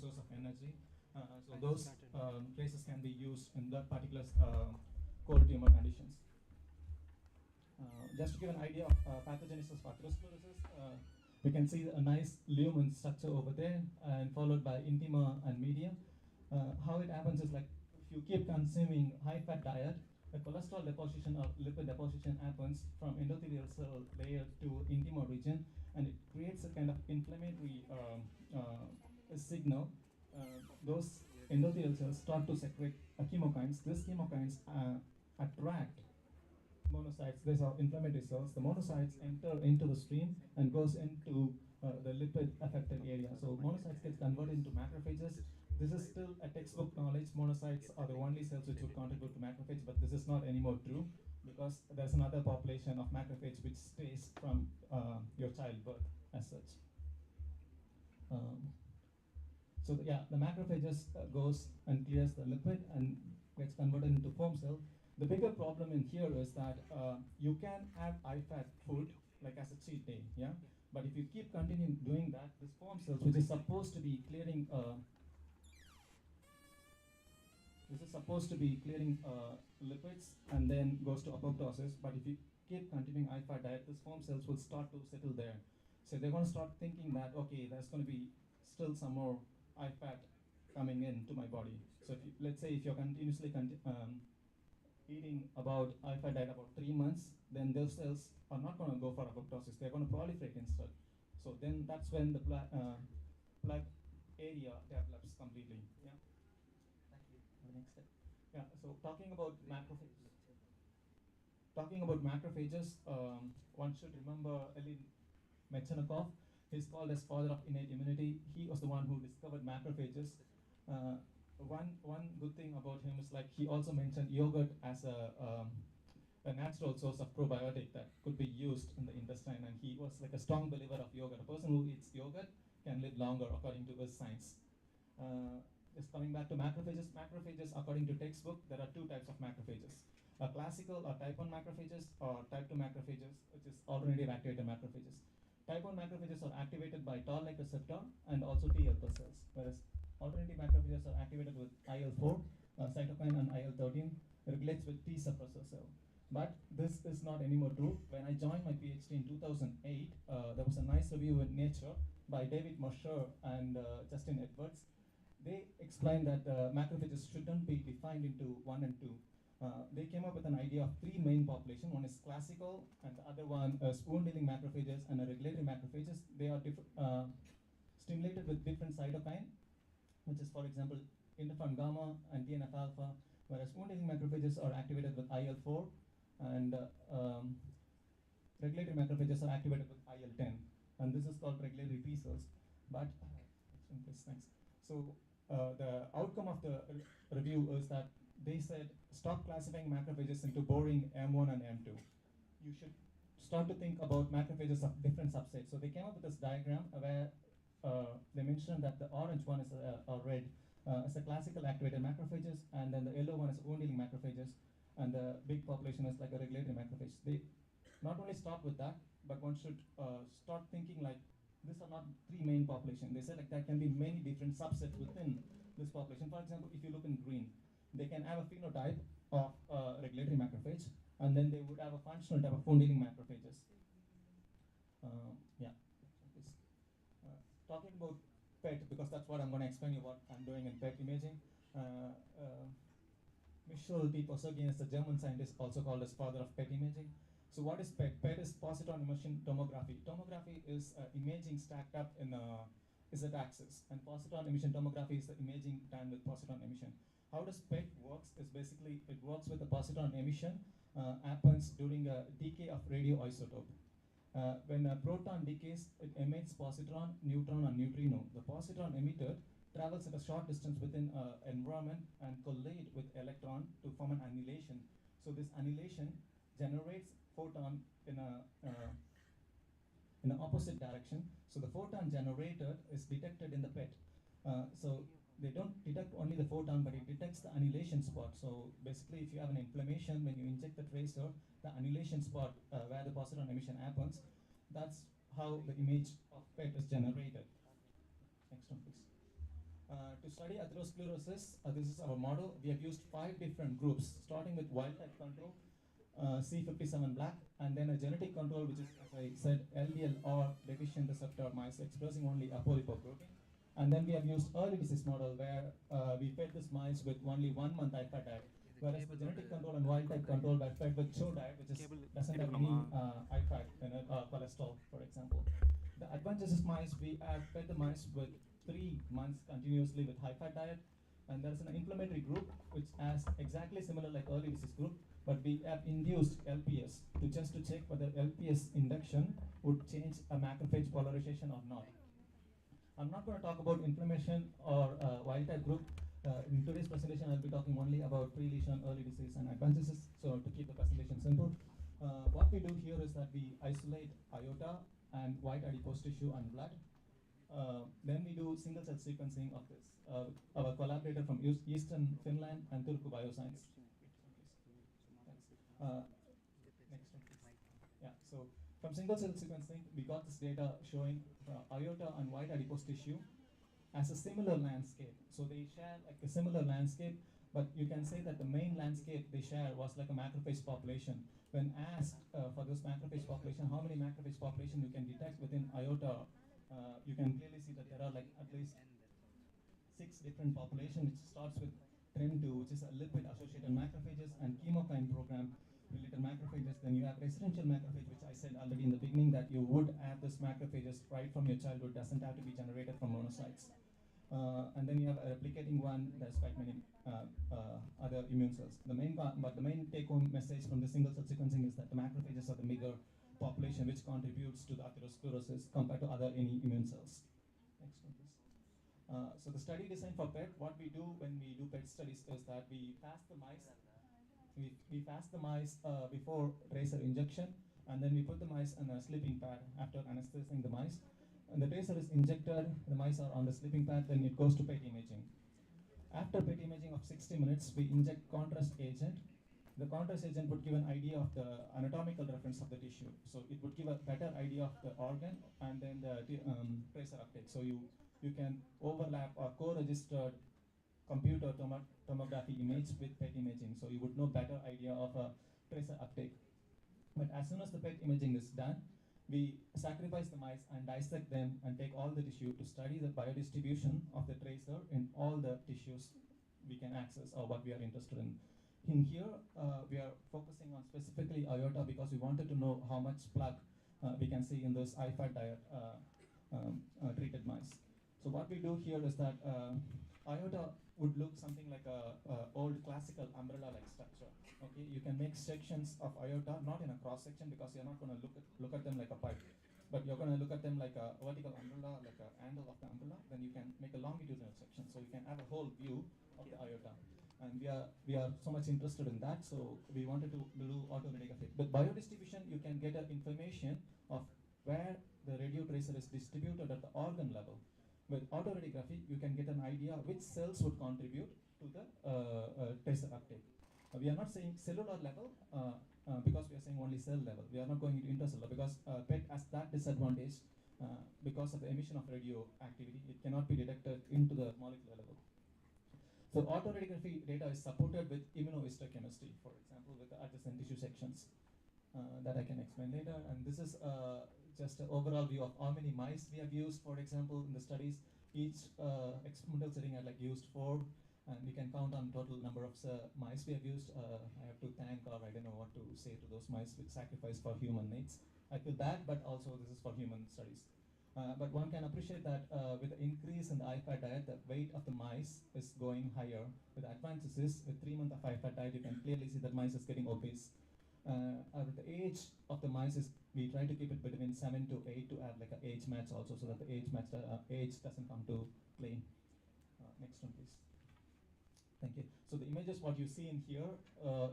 source of energy. So those traces can be used in that particular cold tumor conditions. Just to give an idea of pathogenesis of fatherosclerosis, we can see a nice lumen structure over there, and followed by intima and media. How it happens is like if you keep consuming high-fat diet, the cholesterol deposition or lipid deposition happens from endothelial cell layer to intima region, and it creates a kind of inflammatory signal. Those endothelial cells start to secrete chemokines. These chemokines attract monocytes. These are inflammatory cells. The monocytes enter into the stream and goes into the lipid affected area. So monocytes get converted into macrophages. This is still a textbook knowledge. Monocytes are the only cells which would contribute to macrophage, but this is not anymore true, because there's another population of macrophage which stays from your childbirth as such. So the macrophages goes and clears the lipid and gets converted into foam cell. The bigger problem in here is that you can have high-fat food like as a cheat day, yeah. But if you keep continuing doing that, this foam cells, which is supposed to be clearing, lipids and then goes to apoptosis. But if you keep continuing high-fat diet, this foam cells will start to settle there. So they're going to start thinking that, okay, there's going to be still some more high-fat coming into my body. So if you, let's say if you're continuously eating about high-fat diet about 3 months, then those cells are not going to go for apoptosis. They're going to proliferate instead. So then that's when the plaque area develops completely. Yeah. Thank you. The next step. Yeah. So talking about macrophages. One should remember Elin Metchnikoff. He's called as father of innate immunity. He was the one who discovered macrophages. One good thing about him is like he also mentioned yogurt as a natural source of probiotic that could be used in the intestine, and he was like a strong believer of yogurt. A person who eats yogurt can live longer according to his science. Just coming back to macrophages according to textbook, there are two types of macrophages. Classical or type 1 macrophages, or type 2 macrophages, which is alternative activated macrophages. Type 1 macrophages are activated by toll-like receptor and also T helper cells, whereas alternative macrophages are activated with IL-4, cytokine, and IL-13, regulates with T suppressor cell. But this is not anymore true. When I joined my PhD in 2008, there was a nice review in Nature by David Mosher and Justin Edwards. They explained that macrophages shouldn't be defined into 1 and 2. They came up with an idea of 3 main populations. One is classical, and the other one is wound-healing macrophages and regulatory macrophages. They are stimulated with different cytokine, which is, for example, interferon gamma and TNF-alpha, whereas wound-healing macrophages are activated with IL-4, and regulatory macrophages are activated with IL-10, and this is called regulatory T cells. But next. So the outcome of the review is that they said stop classifying macrophages into boring M1 and M2. You should start to think about macrophages of different subsets. So they came up with this diagram where they mentioned that the orange one is or red is the classical activated macrophages, and then the yellow one is wound-healing macrophages, and the big population is like a regulatory macrophage. They not only stop with that, but one should start thinking like these are not 3 main populations. They said like there can be many different subsets within this population. For example, if you look in green, they can have a phenotype of regulatory macrophage, and then they would have a functional type of wound-healing macrophages. Talking about PET, because that's what I'm going to explain you what I'm doing in PET imaging. Michel T. Posogin is a German scientist, also called as father of PET imaging. So what is PET? PET is positron emission tomography. Tomography is imaging stacked up in a z-axis, and positron emission tomography is the imaging done with positron emission. How does PET works is basically it works with the positron emission happens during a decay of radioisotope. When a proton decays, it emits positron, neutron, and neutrino. The positron emitted travels at a short distance within an environment and collide with electron to form an annihilation. So this annihilation generates photon in an opposite direction. So the photon generated is detected in the PET. So they don't detect only the photon, but it detects the annihilation spot. So basically, if you have an inflammation, when you inject the tracer, the annihilation spot where the positron emission happens, that's how the image of PET is generated. Next one, please. To study atherosclerosis, this is our model. We have used 5 different groups, starting with wild type control, C57 black, and then a genetic control, which is, as I said, LDLR deficient receptor mice expressing only apolipoprotein. And then we have used early disease model, where we fed these mice with only 1 month IFAD diet, whereas the genetic control and wild type control were fed with CHO diet, which doesn't have any IFAD, cholesterol, for example. The advantages mice, we have fed the mice with 3 months continuously with high fat diet, and there's an inflammatory group which is exactly similar like early disease group, but we have induced LPS to check whether LPS induction would change a macrophage polarization or not. I'm not going to talk about inflammation or wild type group. In today's presentation, I'll be talking only about pre-lesion, early disease, and advantages. So to keep the presentation simple, what we do here is that we isolate aorta and white adipose tissue and blood. Then we do single cell sequencing of this. Our collaborator from Eastern Finland and Turku Bioscience. Next one, please. Yeah, so from single cell sequencing, we got this data showing aorta and white adipose tissue as a similar landscape. So they share like a similar landscape, but you can say that the main landscape they share was like a macrophage population. When asked for this macrophage population, how many macrophage population you can detect within aorta, you can clearly see that there are like at least 6 different populations, which starts with TREM2, which is a lipid-associated macrophages, and chemokine program-related macrophages. Then you have residential macrophage, which I said already in the beginning that you would have this macrophages right from your childhood, doesn't have to be generated from monocytes. And then you have a replicating one. There's quite many other immune cells. The main take-home message from the single-cell sequencing is that the macrophages are the bigger population, which contributes to the atherosclerosis compared to other any immune cells. Next one, please. So the study design for PET, what we do when we do PET studies is that we fast the mice. We fast the mice before tracer injection, and then we put the mice on a sleeping pad after anesthetizing the mice. And the tracer is injected, the mice are on the sleeping pad, then it goes to PET imaging. After PET imaging of 60 minutes, we inject contrast agent. The contrast agent would give an idea of the anatomical reference of the tissue. So it would give a better idea of the organ and then the tracer uptake. So you can overlap or co-registered computer tomography image with PET imaging. So you would know better idea of a tracer uptake. But as soon as the PET imaging is done, we sacrifice the mice and dissect them and take all the tissue to study the biodistribution of the tracer in all the tissues we can access or what we are interested in. In here, we are focusing on specifically aorta because we wanted to know how much plaque we can see in those IFAD diet treated mice. So what we do here is that aorta would look something like a old classical umbrella-like structure. Okay, you can make sections of aorta, not in a cross section because you're not going to look at them like a pipe, but you're going to look at them like a vertical umbrella, like an angle of the umbrella. Then you can make a longitudinal section, so you can have a whole view of the aorta. And we are so much interested in that, so we wanted to do autoradiography. But biodistribution, you can get information of where the radiotracer is distributed at the organ level. With autoradiography, you can get an idea which cells would contribute to the tracer uptake. We are not saying cellular level because we are saying only cell level. We are not going into intercellular because PET has that disadvantage because of the emission of radioactivity. It cannot be detected into the molecular level. So autoradiography data is supported with immunohistochemistry, for example, with the adjacent tissue sections that I can explain later. And this is just an overall view of how many mice we have used. For example, in the studies, each experimental setting had like used 4, and we can count on total number of mice we have used. I have to thank, or I don't know what to say to those mice with sacrifice for human needs. I feel bad, but also this is for human studies. But one can appreciate that with the increase in the IFAD diet, the weight of the mice is going higher. With advances, with 3 months of IFAD diet, you can clearly see that mice is getting obese. With the age of the mice, we try to keep it between 7 to 8 to have like an age match also, so that the age doesn't come to play. Next one, please. Thank you. So the images what you see in here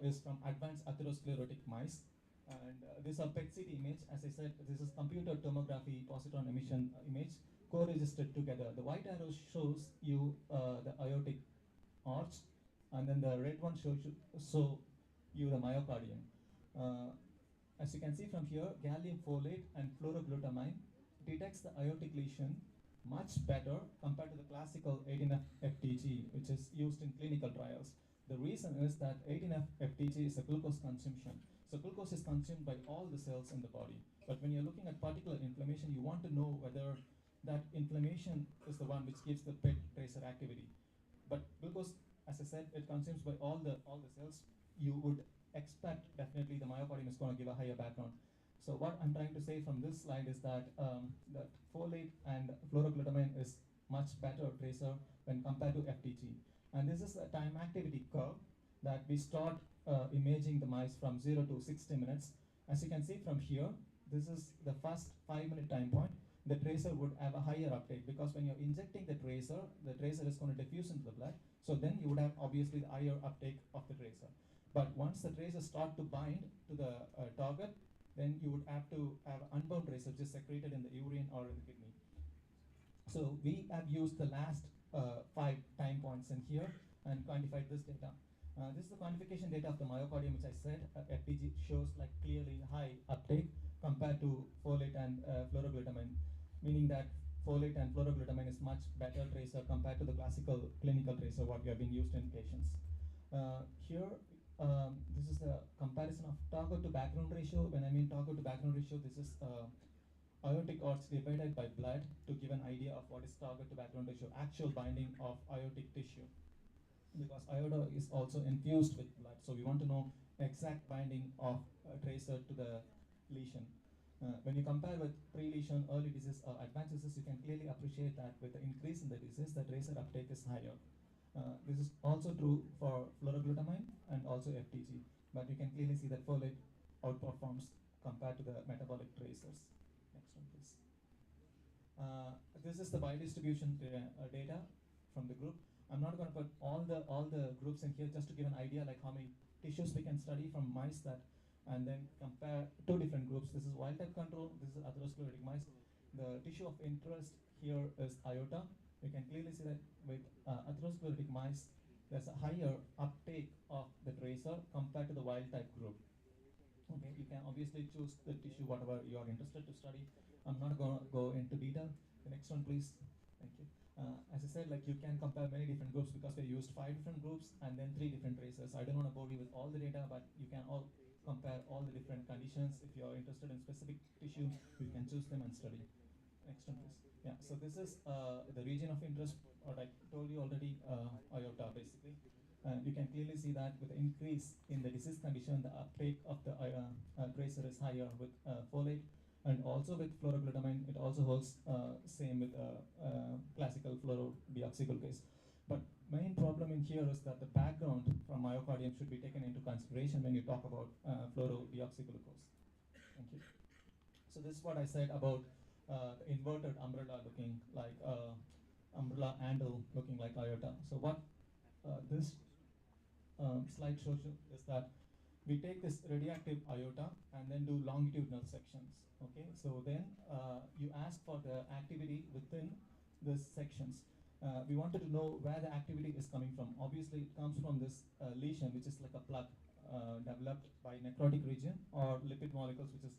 is from advanced atherosclerotic mice. And this is a PET-CT image. As I said, this is computer tomography positron emission image co-registered together. The white arrow shows you the aortic arch, and then the red one shows you the myocardium. As you can see from here, gallium folate and fluoroglutamine detects the aortic lesion much better compared to the classic classical 18F-FTG, which is used in clinical trials. The reason is that 18F-FTG is a glucose consumption. So glucose is consumed by all the cells in the body. But when you're looking at particular inflammation, you want to know whether that inflammation is the one which gives the PET tracer activity. But glucose, as I said, it consumes by all the cells. You would expect definitely the myocardium is going to give a higher background. So what I'm trying to say from this slide is that that folate and fluoroglutamine is much better tracer when compared to FTG. And this is a time activity curve that we start imaging the mice from 0 to 60 minutes. As you can see from here, this is the first 5-minute time point. The tracer would have a higher uptake because when you're injecting the tracer is going to diffuse into the blood. So then you would have obviously the higher uptake of the tracer. But once the tracers start to bind to the target, then you would have to have unbound tracer which is secreted in the urine or in the kidney. So we have used the last 5 time points in here and quantified this data. This is the quantification data of the myocardium, which I said FTG shows like clearly high uptake compared to folate and fluoroglutamine, meaning that folate and fluoroglutamine is much better tracer compared to the classical clinical tracer what we have been used in patients. Here, this is the comparison of target to background ratio. When I mean target to background ratio, this is aortic arch divided by blood to give an idea of what is target to background ratio, actual binding of aortic tissue. Because aorta is also infused with blood, so we want to know exact binding of tracer to the lesion. When you compare with pre-lesion, early disease or advanced disease, you can clearly appreciate that with the increase in the disease, the tracer uptake is higher. This is also true for fluoroglutamine and also FTG, but you can clearly see that folate outperforms compared to the metabolic tracers. Next one, please. This is the biodistribution data from the group. I'm not going to put all the groups in here just to give an idea like how many tissues we can study from mice that, and then compare 2 different groups. This is wild type control, this is atherosclerotic mice. The tissue of interest here is aorta. You can clearly see that with atherosclerotic mice, there's a higher uptake of the tracer compared to the wild type group. Okay, you can obviously choose the tissue whatever you are interested to study. I'm not going to go into detail. The next one, please. Thank you. As I said, like you can compare many different groups because we used 5 different groups and then 3 different tracers. I don't want to bore you with all the data, but you can all compare all the different conditions. If you're interested in specific tissue, you can choose them and study. Next one, please. Yeah, so this is the region of interest, what I told you already, aorta basically. And you can clearly see that with the increase in the disease condition, the uptake of the tracer is higher with folate, and also with fluoroglutamine. It also holds same with classical fluorodeoxyglucose. But main problem in here is that the background from myocardium should be taken into consideration when you talk about fluorodeoxyglucose. Thank you. So this is what I said about the inverted umbrella looking like umbrella handle looking like aorta. So what this slide shows you is that we take this radioactive aorta and then do longitudinal sections. Okay, so then you ask for the activity within these sections. We wanted to know where the activity is coming from. Obviously, it comes from this lesion, which is like a plaque developed by necrotic region or lipid molecules, which is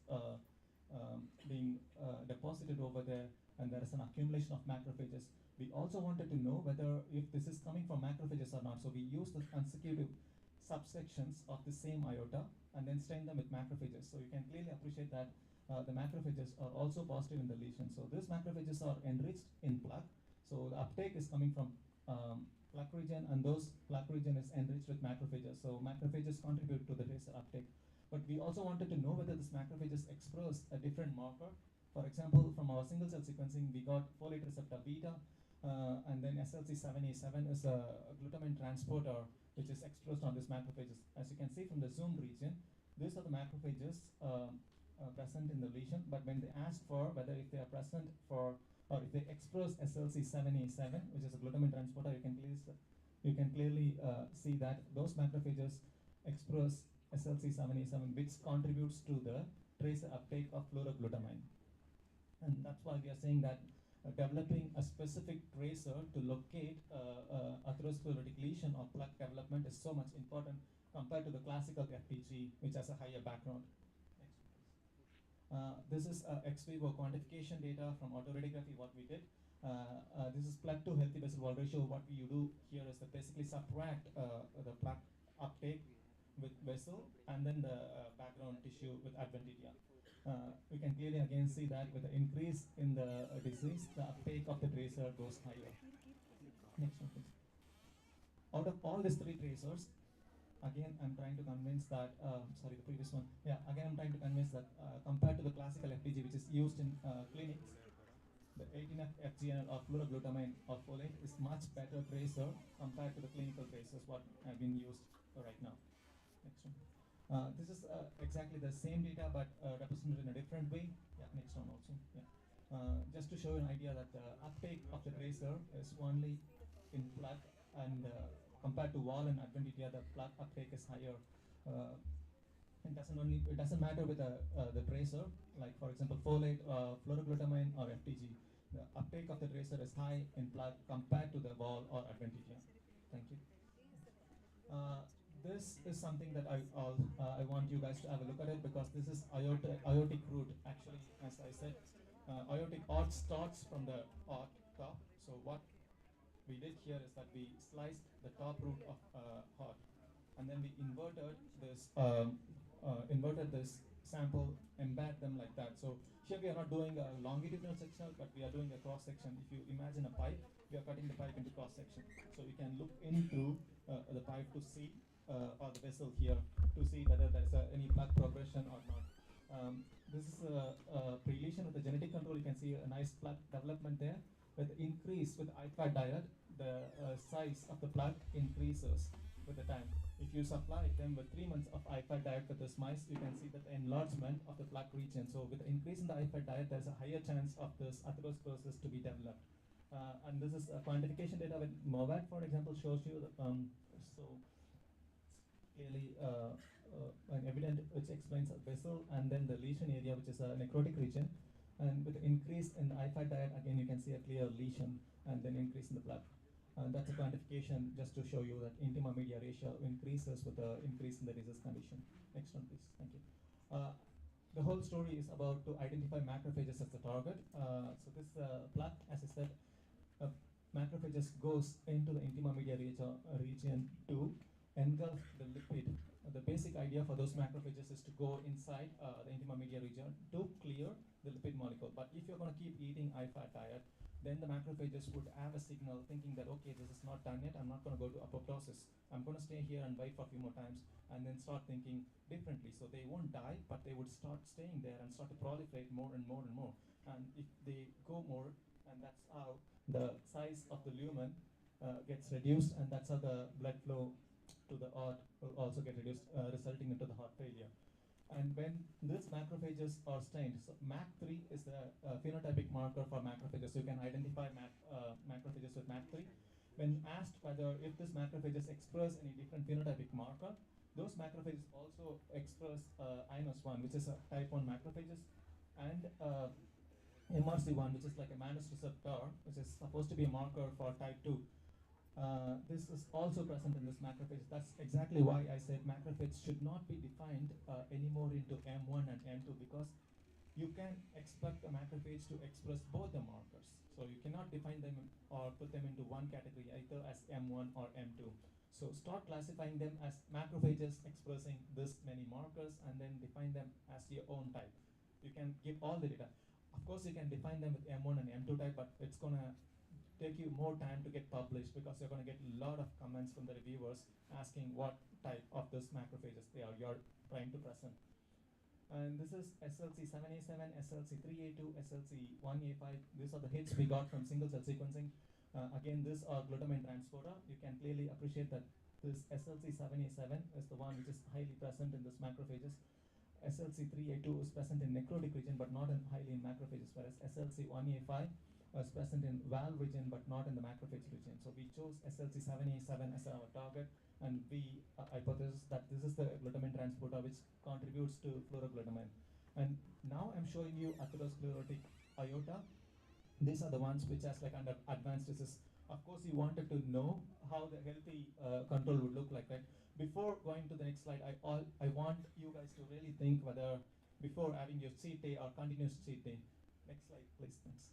being deposited over there, and there is an accumulation of macrophages. We also wanted to know whether if this is coming from macrophages or not. So we use the consecutive subsections of the same aorta and then stain them with macrophages. So you can clearly appreciate that the macrophages are also positive in the lesion. So these macrophages are enriched in plaque. So the uptake is coming from plaque region, and those plaque region is enriched with macrophages. So macrophages contribute to the tracer uptake. But we also wanted to know whether this macrophages express a different marker. For example, from our single cell sequencing, we got folate receptor beta, and then SLC7A7 is a glutamine transporter which is expressed on these macrophages. As you can see from the zoomed region, these are the macrophages present in the lesion, but when they ask for whether if they are present for, or if they express SLC7A7, which is a glutamine transporter, you can clearly see that those macrophages express SLC7A7, which contributes to the tracer uptake of fluoroglutamine. And that's why we are saying that developing a specific tracer to locate atherosclerotic lesion or plaque development is so much important compared to the classical FTG, which has a higher background. This is ex vivo quantification data from autoradiography, what we did. This is plaque to healthy vessel wall ratio. What you do here is to basically subtract the plaque uptake with vessel and then the background tissue with adventitia. We can clearly again see that with the increase in the disease, the uptake of the tracer goes higher. Next one, please. Out of all these three tracers, again I'm trying to convince that, sorry, the previous one. Yeah, again I'm trying to convince that compared to the classical FDG, which is used in clinics, the 18F FGNL or fluoroglutamine or folate is much better tracer compared to the clinical tracers what have been used right now. Next one. This is exactly the same data but represented in a different way. Yeah, next one also. Yeah. Just to show you an idea that the uptake of the tracer is only in plaque and compared to wall and adventitia, the plaque uptake is higher. It doesn't matter with the tracer, like for example folate, fluoroglutamine or FTG. The uptake of the tracer is high in plaque compared to the wall or adventitia. Thank you. This is something that I want you guys to have a look at it because this is aortic root. Actually, as I said, aortic arch starts from the top. So what we did here is that we sliced the top root of heart, and then we inverted this sample, embed them like that. So here we are not doing a longitudinal sectional, but we are doing a cross section. If you imagine a pipe, we are cutting the pipe into cross section. So we can look into the pipe to see, or the vessel here, to see whether there is any plaque progression or not. This is a pre-lesion with the genetic control. You can see a nice plaque development there. With the increase with IFAD diet, the size of the plaque increases with the time. If you supply them with 3 months of IFAD diet with this mice, you can see that the enlargement of the plaque region. So with the increase in the IFAD diet, there's a higher chance of this atherosclerosis to be developed. And this is quantification data with MOVAD, for example, shows you that, so clearly an evident which explains a vessel and then the lesion area, which is a necrotic region. And with the increase in the IFAD diet, again you can see a clear lesion and then increase in the plaque. That's a quantification just to show you that intima media ratio increases with the increase in the disease condition. Next one, please. Thank you. The whole story is about to identify macrophages as the target. So this plaque, as I said, macrophages goes into the intima media region to engulf the lipid. The basic idea for those macrophages is to go inside the intima media region to clear the lipid molecule. But if you're going to keep eating IFAD diet, then the macrophages would have a signal thinking that, okay, this is not done yet, I'm not going to go to apoptosis. I'm going to stay here and wait for a few more times, and then start thinking differently. So they won't die, but they would start staying there and start to proliferate more and more and more. And if they go more, and that's how the size of the lumen gets reduced, and that's how the blood flow to the heart will also get reduced, resulting into the heart failure. And when these macrophages are stained, so MAC3 is the phenotypic marker for macrophages. You can identify macrophages with MAC3. When asked whether if this macrophages express any different phenotypic marker, those macrophages also express INOS1, which is a type 1 macrophages, and MRC1, which is like a mannose receptor, which is supposed to be a marker for type 2. This is also present in this macrophage. That's exactly why I said macrophages should not be defined anymore into M1 and M2, because you can expect a macrophage to express both the markers. So you cannot define them or put them into one category, either as M1 or M2. So start classifying them as macrophages expressing this many markers, and then define them as your own type. You can give all the data. Of course, you can define them with M1 and M2 type, but it's going to take you more time to get published, because you're going to get a lot of comments from the reviewers asking what type of this macrophages you're trying to present. And this is SLC7A7, SLC3A2, SLC1A5. These are the hits we got from single cell sequencing. Again, these are glutamine transporter. You can clearly appreciate that this SLC7A7 is the one which is highly present in this macrophages. SLC3A2 is present in necrotic region but not highly in macrophages, whereas SLC1A5 is present in valve region but not in the macrophage region. So we chose SLC7A7 as our target, and we hypothesized that this is the glutamine transporter which contributes to fluoroglutamine. And now I'm showing you atherosclerotic aorta. These are the ones which has like under advanced disease. Of course, you wanted to know how the healthy control would look like, right? Before going to the next slide, I want you guys to really think whether before having your cheat day or continuous cheat day. Next slide, please. Thanks.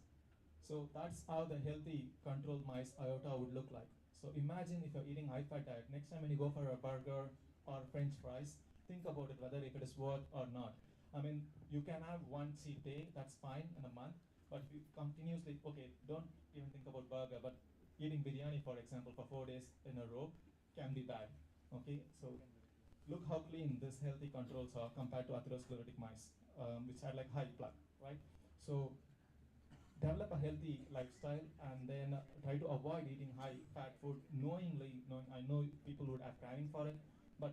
So that's how the healthy controlled mice iota would look like. So imagine if you're eating high-fat diet, next time when you go for a burger or French fries, think about it whether if it is worth or not. I mean, you can have one cheat day, that's fine in a month, but if you continuously, okay, don't even think about burger, but eating biryani, for example, for 4 days in a row can be bad. Okay, so look how clean this healthy controls are compared to atherosclerotic mice, which had like high plaque, right? So develop a healthy lifestyle and then try to avoid eating high fat food knowingly. Knowing, I know people would have craving for it, but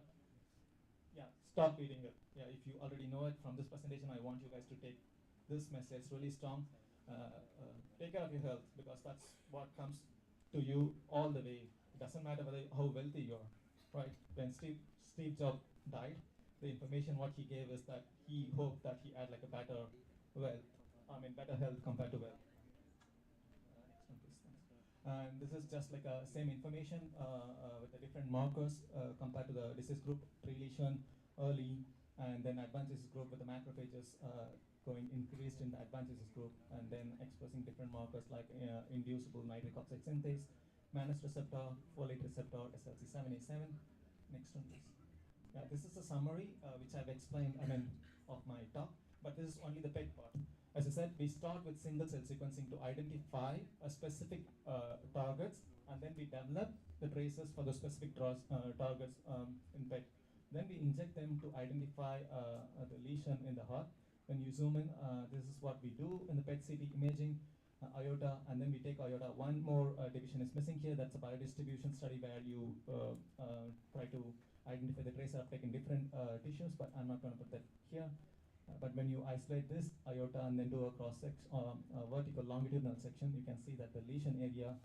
yeah, stop eating it. Yeah, if you already know it from this presentation, I want you guys to take this message really strong. Take care of your health because that's what comes to you all the way. It doesn't matter whether how wealthy you are, right? When Steve Jobs died, the information what he gave is that he hoped that he had like a better wealth, better health compared to wealth. Next one, please. Thanks. And this is just like a same information with the different markers compared to the disease group, pre-lesion, early, and then advanced disease group with the macrophages going increased in the advanced disease group, and then expressing different markers like inducible nitric oxide synthase, mannose receptor, folate receptor, SLC7A7. Next one, please. Yeah, this is a summary which I've explained, of my talk, but this is only the PET part. As I said, we start with single cell sequencing to identify a specific targets, and then we develop the tracers for the specific targets in PET. Then we inject them to identify the lesion in the heart. When you zoom in, this is what we do in the PET CT imaging, iota, and then we take iota. One more division is missing here. That's a biodistribution study where you try to identify the tracer uptake in different tissues, but I'm not going to put that here. But when you isolate this iota and then do a cross section, vertical longitudinal section, you can see that the lesion area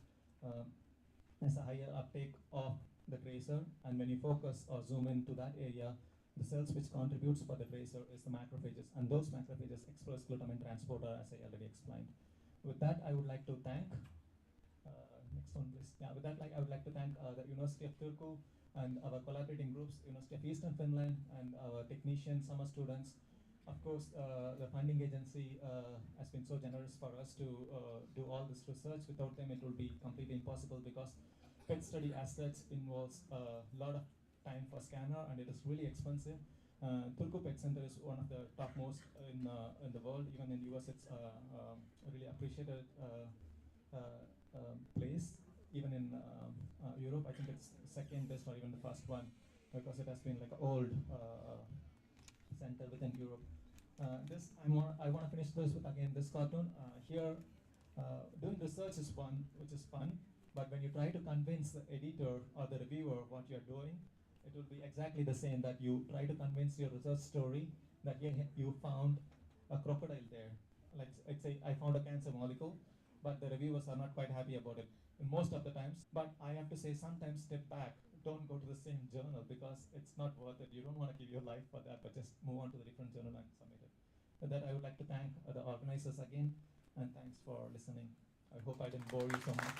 has a higher uptake of the tracer. And when you focus or zoom into that area, the cells which contributes for the tracer is the macrophages, and those macrophages express glutamine transporter, as I already explained. With that, I would like to thank. Next one, please. Yeah, with that, I would like to thank the University of Turku and our collaborating groups, University of Eastern Finland, and our technicians, summer students. Of course, the funding agency has been so generous for us to do all this research. Without them, it will be completely impossible because PET study as such involves a lot of time for scanner, and it is really expensive. Turku PET Center is one of the topmost in the world. Even in US, it's a really appreciated place. Even in Europe, I think it's second best or even the first one because it has been like an old center within Europe. I want to finish this with again this cartoon. Here, doing research is fun, which is fun, but when you try to convince the editor or the reviewer what you're doing, it will be exactly the same, that you try to convince your research story that you found a crocodile there. Like say, I found a cancer molecule, but the reviewers are not quite happy about it most of the times. But I have to say, sometimes step back. Don't go to the same journal because it's not worth it. You don't want to give your life for that, but just move on to the different journal and submit it. With that, I would like to thank the organizers again, and thanks for listening. I hope I didn't bore you so much.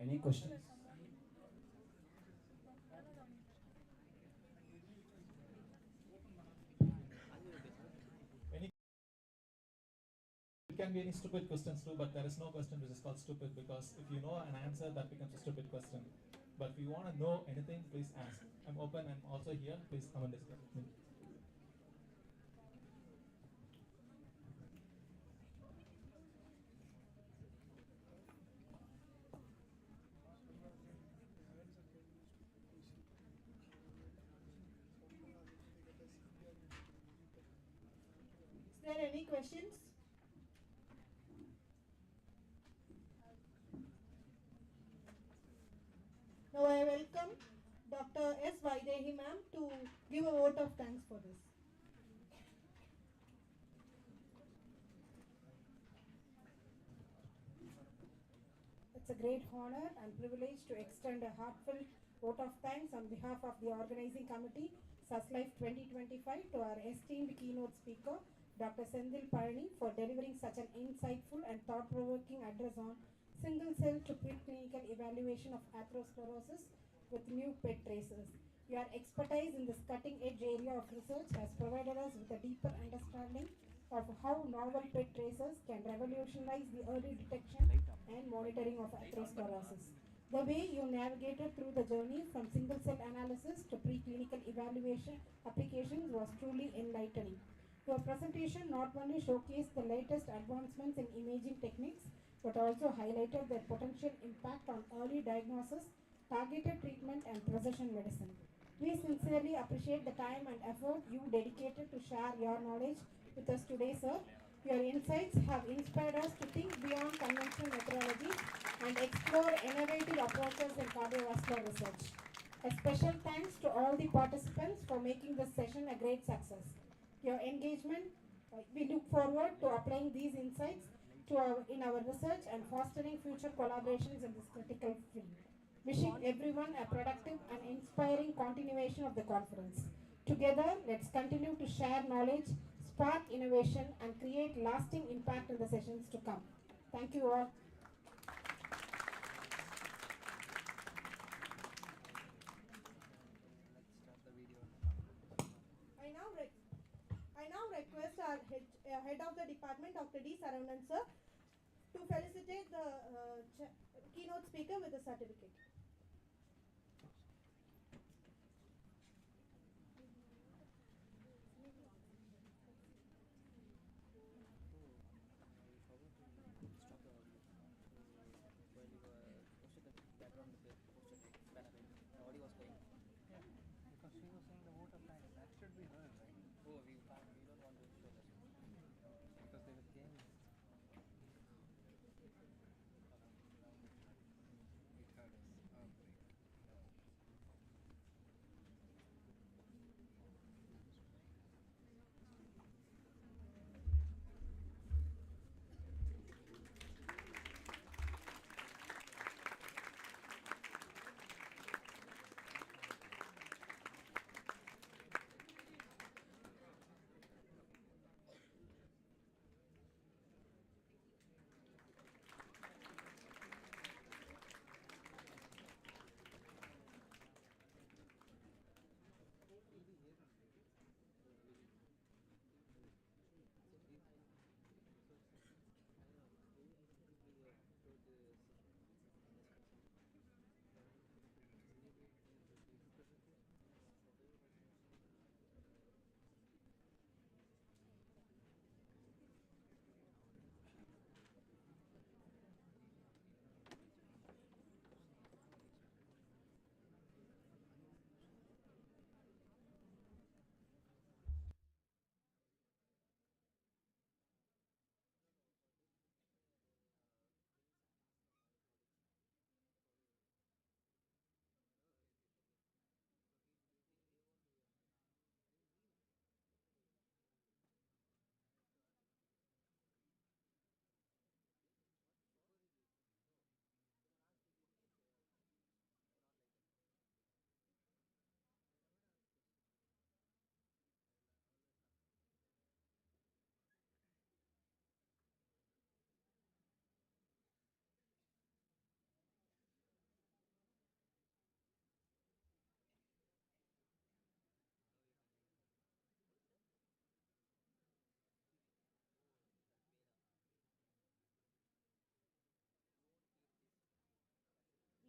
Any questions? It can be any stupid questions too, but there is no question which is called stupid, because if you know an answer, that becomes a stupid question. But if you want to know anything, please ask. I'm open. I'm also here. Please come and discuss with me. Is there any questions? Now I welcome Dr. S. Vaidehi ma'am to give a vote of thanks for this. It's a great honor and privilege to extend a heartfelt vote of thanks on behalf of the organizing committee, SUSLIFE 2025, to our esteemed keynote speaker, Dr. Senthil Palani, for delivering such an insightful and thought-provoking address on single-cell to preclinical evaluation of atherosclerosis with new PET tracers. Your expertise in this cutting-edge area of research has provided us with a deeper understanding of how novel PET tracers can revolutionize the early detection and monitoring of atherosclerosis. The way you navigated through the journey from single-cell analysis to preclinical evaluation applications was truly enlightening. Your presentation not only showcased the latest advancements in imaging techniques, but also highlighted their potential impact on early diagnosis, targeted treatment, and precision medicine. We sincerely appreciate the time and effort you dedicated to share your knowledge with us today, sir. Your insights have inspired us to think beyond conventional methodologies and explore innovative approaches in cardiovascular research. A special thanks to all the participants for making this session a great success. Your engagement, we look forward to applying these insights in our research and fostering future collaborations in this critical field. Wishing everyone a productive and inspiring continuation of the conference. Together, let's continue to share knowledge, spark innovation, and create lasting impact in the sessions to come. Thank you all. I now request our head of the department, Dr. D. Saravanan sir, to felicitate the keynote speaker with a certificate.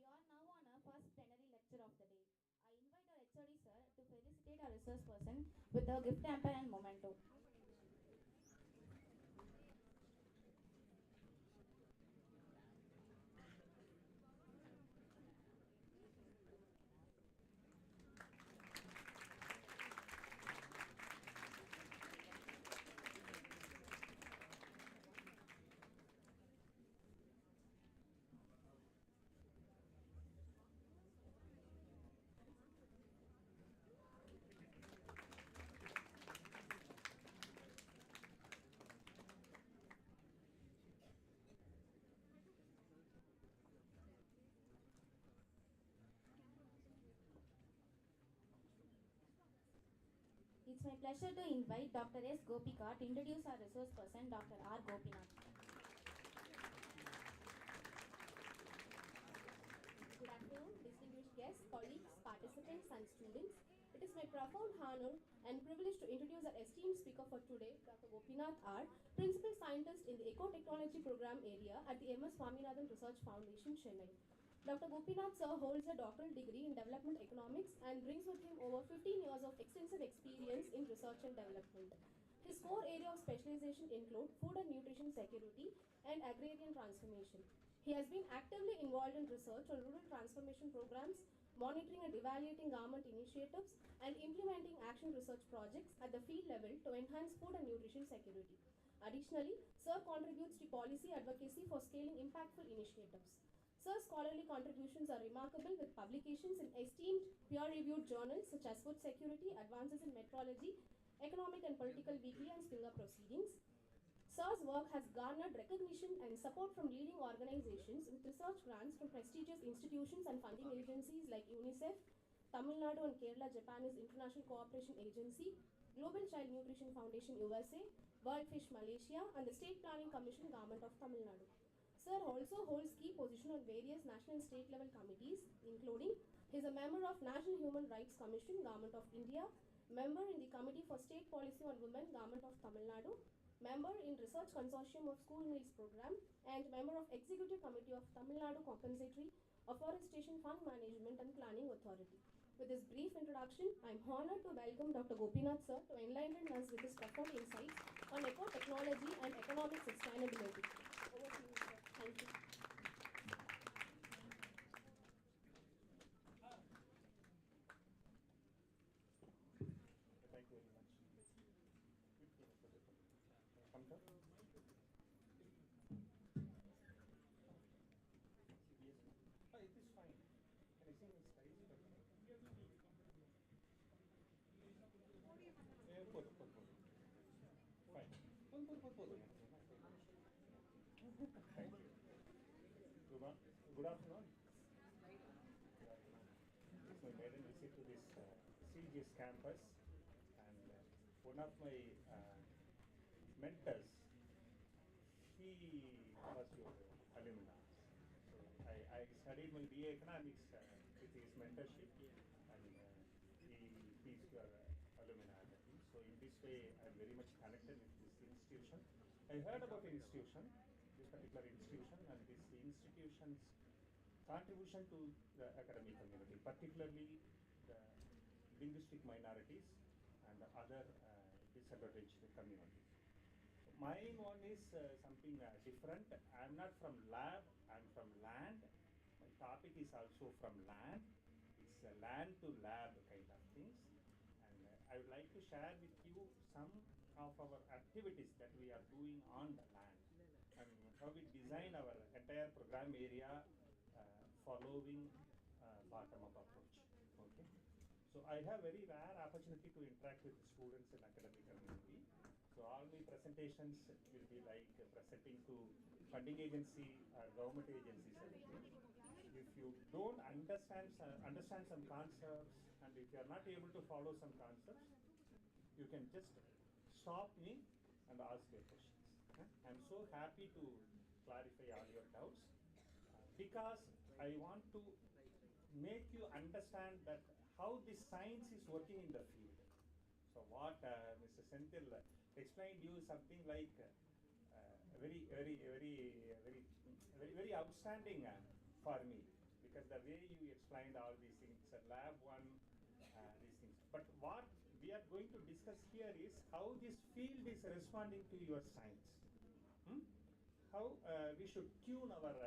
We are now on our first plenary lecture of the day. I invite our HOD sir to felicitate our resource person with a gift hamper and memento. It's my pleasure to invite Dr. S. Gopika to introduce our resource person, Dr. R. Gopinath. Good afternoon, distinguished guests, colleagues, participants, and students. It is my profound honor and privilege to introduce our esteemed speaker for today, Dr. Gopinath R, Principal Scientist in the Ecotechnology Program area at the MS Swaminathan Research Foundation, Chennai. Dr. Gopinath Sir holds a doctoral degree in development economics and brings with him over 15 years of extensive experience in research and development. His core area of specialization include food and nutrition security and agrarian transformation. He has been actively involved in research on rural transformation programs, monitoring and evaluating government initiatives, and implementing action research projects at the field level to enhance food and nutrition security. Additionally, Sir contributes to policy advocacy for scaling impactful initiatives. Sir's scholarly contributions are remarkable with publications in esteemed peer-reviewed journals such as Food Security, Advances in Metrology, Economic and Political Weekly, and Springer Proceedings. Sir's work has garnered recognition and support from leading organizations with research grants from prestigious institutions and funding agencies like UNICEF, Tamil Nadu and Kerala Japanese International Cooperation Agency, Global Child Nutrition Foundation USA, World Fish Malaysia, and the State Planning Commission Government of Tamil Nadu. Sir also holds key positions on various national and state level committees, including he is a member of National Human Rights Commission, Government of India, member in the Committee for State Policy on Women, Government of Tamil Nadu, member in Research Consortium of School Meals Program, and member of Executive Committee of Tamil Nadu Compensatory Afforestation Fund Management and Planning Authority. With this brief introduction, I am honored to welcome Dr. Gopinath Sir to enlighten us with his profound insights on ecotechnology and economic sustainability. Over to you, sir. Thank you. Thank you very much. Come down. Yes. Oh, it is fine. Can I see my slides? Fine. Thank you. Good afternoon. It's my maiden visit to this CGS campus, and one of my mentors, he was your alumni. So I studied my BA Economics with his mentorship, and he's your alumni. So in this way, I'm very much connected with this institution. I heard about the institution, this particular institution, and this institution's contribution to the academic community, particularly the linguistic minorities and the other disadvantaged communities. Mine one is something different. I'm not from lab, I'm from land. My topic is also from land. It's a land to lab kind of things. And I would like to share with you some of our activities that we are doing on the land and how we design our entire program area following bottom-up approach. Okay. So I have very rare opportunity to interact with students in academic community. So all my presentations will be like presenting to funding agency or government agencies. If you don't understand some concepts, and if you are not able to follow some concepts, you can just stop me and ask your questions. I'm so happy to clarify all your doubts because I want to make you understand that how this science is working in the field. So what Mr. Senthil explained you something like very outstanding for me, because the way you explained all these things, lab one, these things. But what we are going to discuss here is how this field is responding to your science. How we should tune our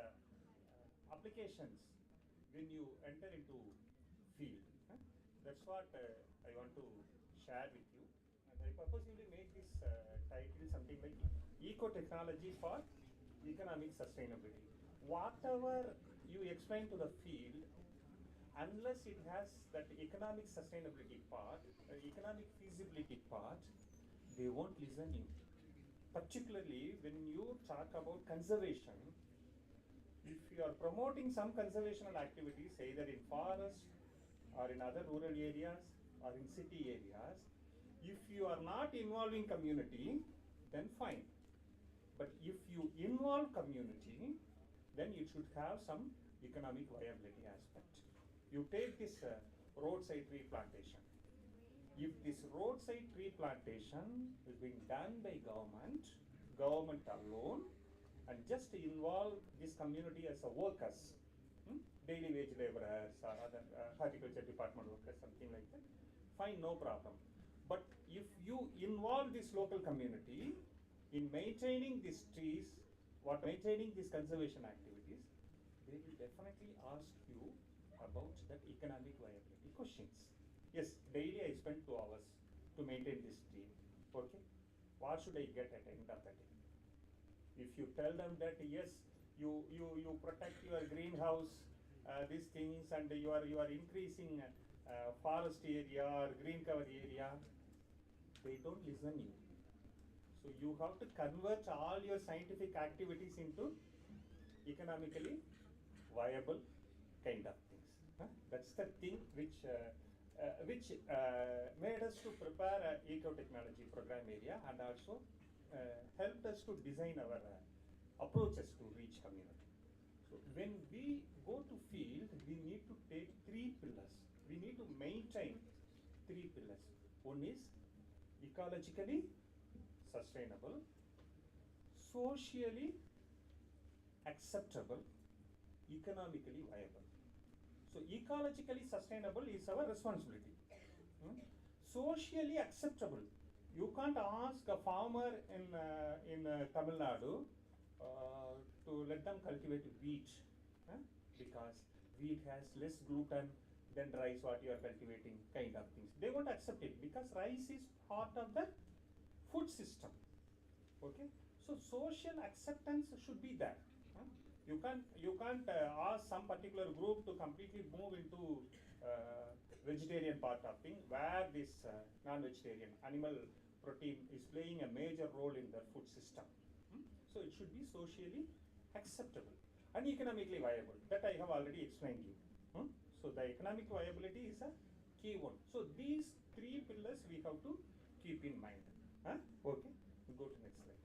applications when you enter into field. That's what I want to share with you. And I purposely make this title something like Ecotechnology for Economic Sustainability. Whatever you explain to the field, unless it has that economic sustainability part, economic feasibility part, they won't listen you. Particularly when you talk about conservation, if you are promoting some conservational activities, either in forest or in other rural areas or in city areas, If you are not involving community, then fine. But if you involve community, then it should have some economic viability aspect. You take this roadside tree plantation. If this roadside tree plantation is being done by government alone, and just involve this community as a workers, daily wage laborers or other horticulture department workers, something like that, fine, no problem. But if you involve this local community in maintaining these trees, maintaining these conservation activities, they will definitely ask you about that economic viability questions. Yes, daily I spend 2 hours to maintain this tree. Okay, what should I get at the end of the day? If you tell them that yes, you protect your greenhouse, these things, and you are increasing forest area or green cover area, they don't listen you. So you have to convert all your scientific activities into economically viable kind of things. That's the thing which made us to prepare a Ecotechnology program area, and also helped us to design our approaches to reach community. So when we go to field, we need to take 3 pillars. We need to maintain 3 pillars. One is ecologically sustainable, socially acceptable, economically viable. So ecologically sustainable is our responsibility. Socially acceptable. You can't ask a farmer in Tamil Nadu to let them cultivate wheat, because wheat has less gluten than rice what you are cultivating, kind of things. They won't accept it because rice is part of the food system. Okay, so social acceptance should be there. You can't ask some particular group to completely move into vegetarian part of thing, where this non-vegetarian animal protein is playing a major role in their food system. So it should be socially acceptable and economically viable. That I have already explained you. So the economic viability is a key one. So these 3 pillars we have to keep in mind. Okay, we go to next slide.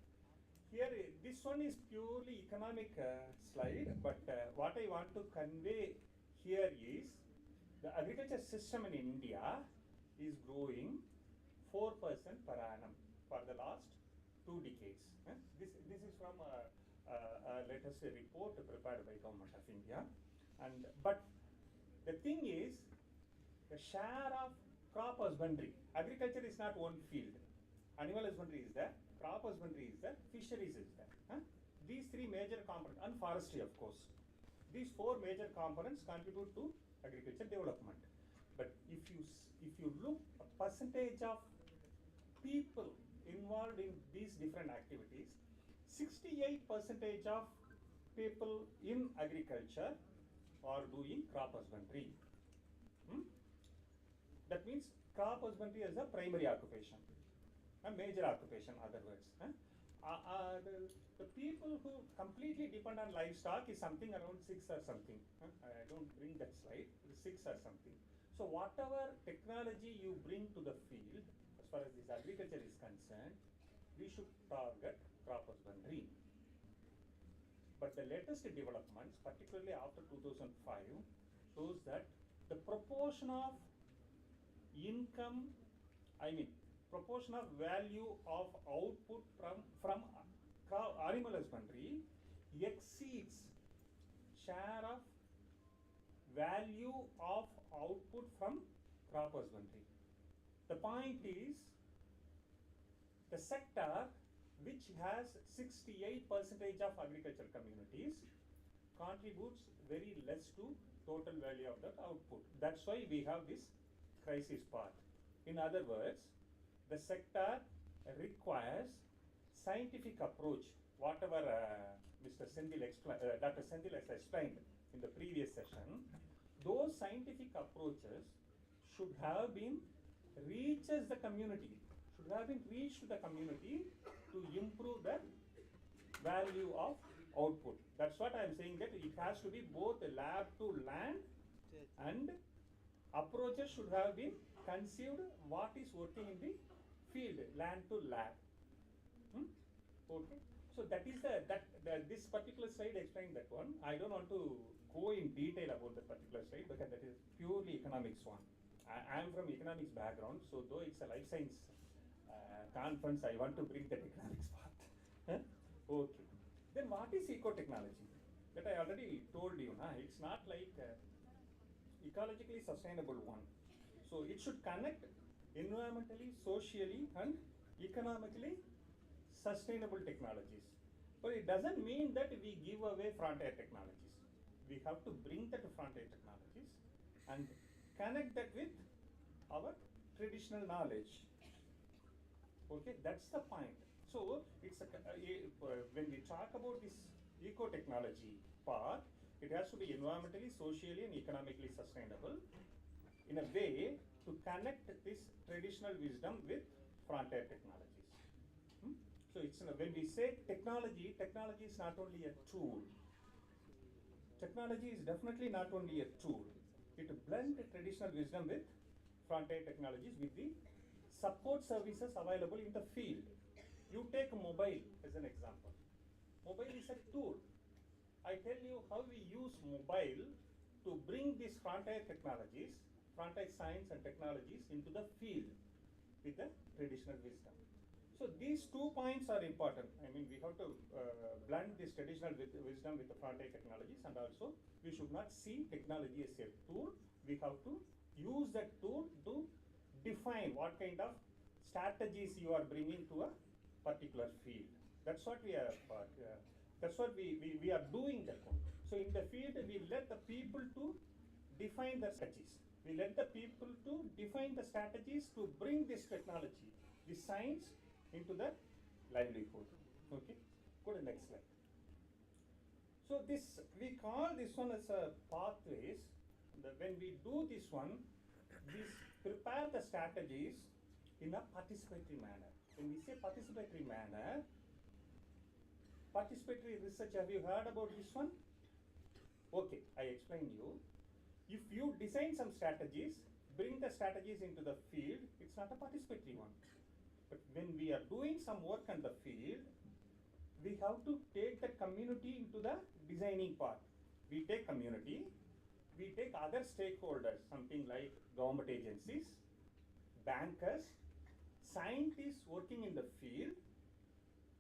Here, this one is purely economic slide, but what I want to convey here is the agriculture system in India is growing 4% per annum for the last 2 decades. This is from a latest report prepared by Government of India. But the thing is, the share of crop husbandry, agriculture is not one field. Animal husbandry is there, crop husbandry is there, fisheries is there. These 3 major components, and forestry of course. These 4 major components contribute to agriculture development. But if you look a percentage of people involved in these different activities, 68% of people in agriculture are doing crop husbandry. That means crop husbandry is a primary occupation, a major occupation, other words. The people who completely depend on livestock is something around 6 or something. I don't bring that slide, 6 or something. So whatever technology you bring to the field, as far as this agriculture is concerned, we should target crop husbandry. But the latest developments, particularly after 2005, shows that the proportion of income, proportion of value of output from animal husbandry exceeds share of value of output from crop husbandry. The point is, the sector which has 68% of agricultural communities contributes very less to total value of that output. That's why we have this crisis part. In other words, the sector requires scientific approach, whatever Dr. Senthil has explained in the previous session. Those scientific approaches should have been reached the community, to improve the value of output. That's what I am saying, that it has to be both lab to land, and approaches should have been conceived what is working in the field, land to lab. Okay. So that is this particular slide explains that one. I don't want to go in detail about the particular slide because that is purely economics one. I am from economics background, so though it's a life science conference, I want to bring that economics part. Okay. Then what is ecotechnology? That I already told you, it's not like ecologically sustainable one. So it should connect environmentally, socially, and economically sustainable technologies. But it doesn't mean that we give away frontier technologies. We have to bring that frontier technologies and connect that with our traditional knowledge. Okay, that's the point. So it's when we talk about this ecotechnology part, it has to be environmentally, socially, and economically sustainable in a way to connect this traditional wisdom with frontier technologies. So it's when we say technology, technology is not only a tool. Technology is definitely not only a tool. It blends traditional wisdom with frontier technologies with the support services available in the field. You take a mobile as an example. Mobile is a tool. I tell you how we use mobile to bring these frontier technologies, frontier science and technologies into the field with the traditional wisdom. So these 2 points are important. I mean, we have to blend this traditional wisdom with the frontier technologies, and also we should not see technology as a tool. We have to use that tool to define what kind of strategies you are bringing to a particular field. That's what we are. That's what we are doing that one. So in the field, we let the people to define the strategies. We let the people to define the strategies to bring this technology, this science, into the livelihood. Okay, go to the next slide. So this, we call this one as a pathways. When we do this one, we prepare the strategies in a participatory manner. When we say participatory manner, participatory research, have you heard about this one? Okay, I explain you. If you design some strategies, bring the strategies into the field, it's not a participatory one. But when we are doing some work in the field, we have to take the community into the designing part. We take community, we take other stakeholders, something like government agencies, bankers, scientists working in the field,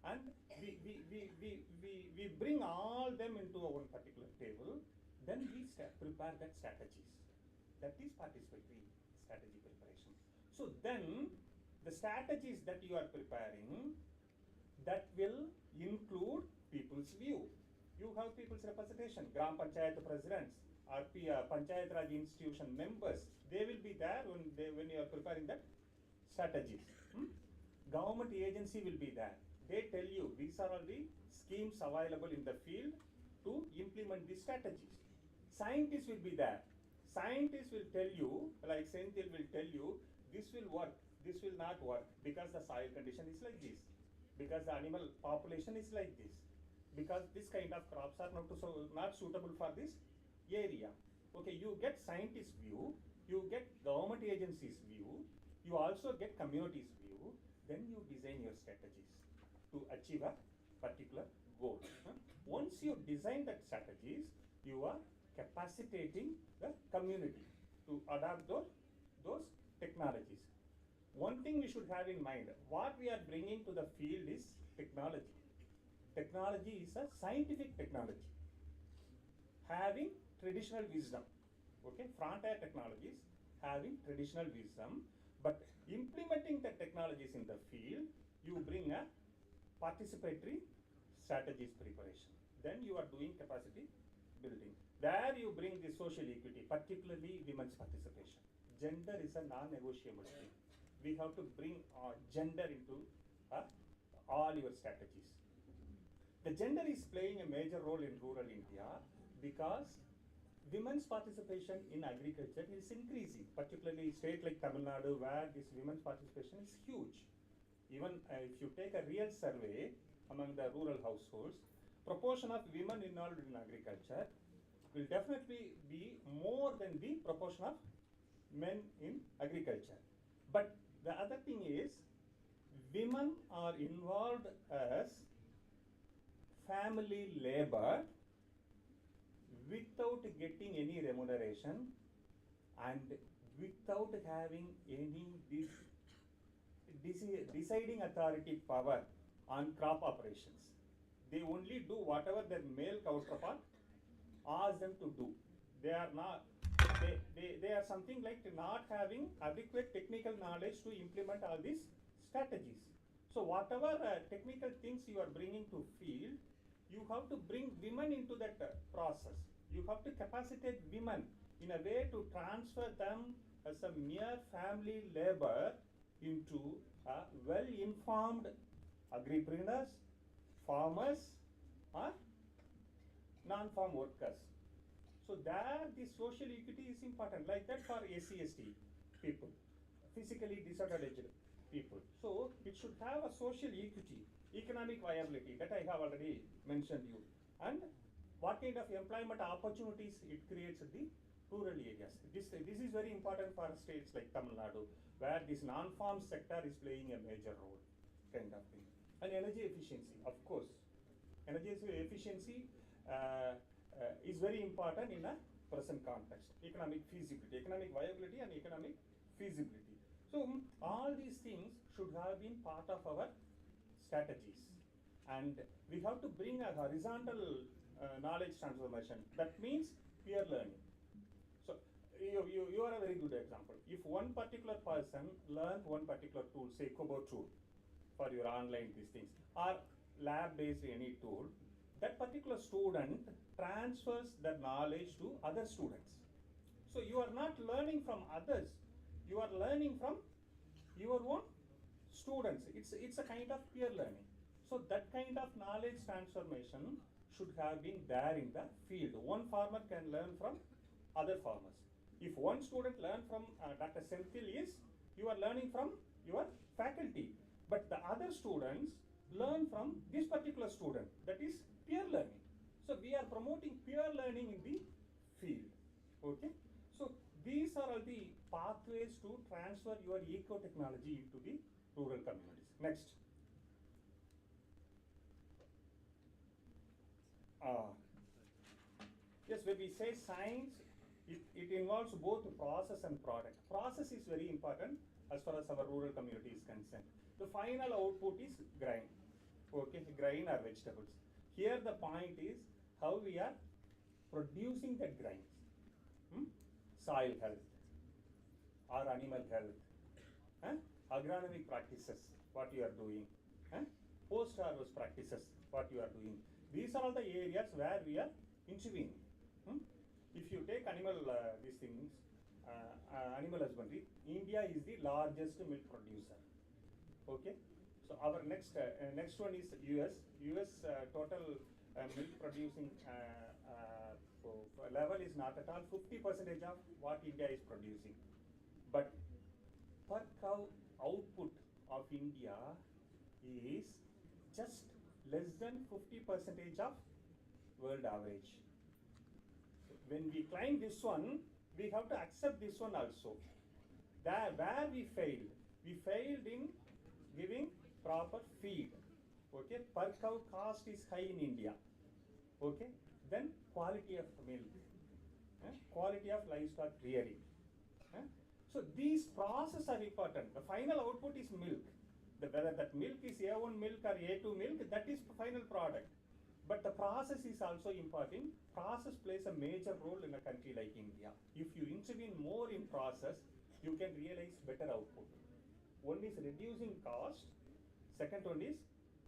and we bring all them into one particular table, then we prepare that strategies. That is participatory strategy preparation. So then, the strategies that you are preparing, that will include people's view. You have people's representation, Gram Panchayat presidents, or Panchayat Raj institution members. They will be there when you are preparing that strategies. Government agency will be there. They tell you these are all the schemes available in the field to implement these strategies. Scientists will be there. Scientists will tell you, like Senthil will tell you, this will work. This will not work because the soil condition is like this, because the animal population is like this, because this kind of crops are not suitable for this area. Okay, you get scientist view, you get government agencies view, you also get communities view, then you design your strategies to achieve a particular goal. Once you design that strategies, you are capacitating the community to adopt those technologies. One thing we should have in mind, what we are bringing to the field is technology. Technology is a scientific technology, having traditional wisdom. Okay, frontier technologies having traditional wisdom, but implementing the technologies in the field, you bring a participatory strategies preparation. Then you are doing capacity building. There you bring the social equity, particularly women's participation. Gender is a non-negotiable thing. We have to bring gender into all your strategies. The gender is playing a major role in rural India because women's participation in agriculture is increasing, particularly state like Tamil Nadu, where this women's participation is huge. Even if you take a real survey among the rural households, proportion of women involved in agriculture will definitely be more than the proportion of men in agriculture. But the other thing is, women are involved as family labor without getting any remuneration and without having any deciding authority power on crop operations. They only do whatever their male counterpart asks them to do. They are not, they are something like not having adequate technical knowledge to implement all these strategies. So whatever technical things you are bringing to field, you have to bring women into that process. You have to capacitate women in a way to transfer them as a mere family labor into well-informed agripreneurs, farmers, or non-farm workers. So there the social equity is important, like that for SC/ST people, physically disadvantaged people. So it should have a social equity, economic viability, that I have already mentioned you. And what kind of employment opportunities it creates in the rural areas. This is very important for states like Tamil Nadu, where this non-farm sector is playing a major role, kind of thing. And energy efficiency, of course. Energy efficiency is very important in a present context. Economic feasibility, economic viability and economic feasibility. So all these things should have been part of our strategies. And we have to bring a horizontal knowledge transformation. That means peer learning. So you are a very good example. If one particular person learns one particular tool, say Kobo tool, for your online these things, or lab-based any tool, that particular student transfers that knowledge to other students. So you are not learning from others, you are learning from your own students. It's a kind of peer learning. So that kind of knowledge transformation should have been there in the field. One farmer can learn from other farmers. If one student learn from Dr. Senthil, you are learning from your faculty. But the other students learn from this particular student. That is peer learning. So we are promoting peer learning in the field. Okay. So these are all the pathways to transfer your eco-technology into the rural communities. Next. Yes, when we say science, it involves both process and product. Process is very important as far as our rural community is concerned. The final output is grain. Okay, grain or vegetables. Here the point is how we are producing that grains. Soil health or animal health, agronomic practices, what you are doing, post-harvest practices, what you are doing. These are all the areas where we are intervening. If you take animal these things, animal husbandry, India is the largest milk producer. Okay, so our next one is US. US total milk producing level is not at all 50% of what India is producing, but per cow output of India is just less than 50% of world average. When we climb this one, we have to accept this one also. Where we failed in giving proper feed. Okay, per cow cost is high in India. Okay, then quality of milk, quality of livestock rearing. So these processes are important. The final output is milk. Whether that milk is A1 milk or A2 milk, that is the final product. But the process is also important. Process plays a major role in a country like India. If you intervene more in process, you can realize better output. One is reducing cost. Second one is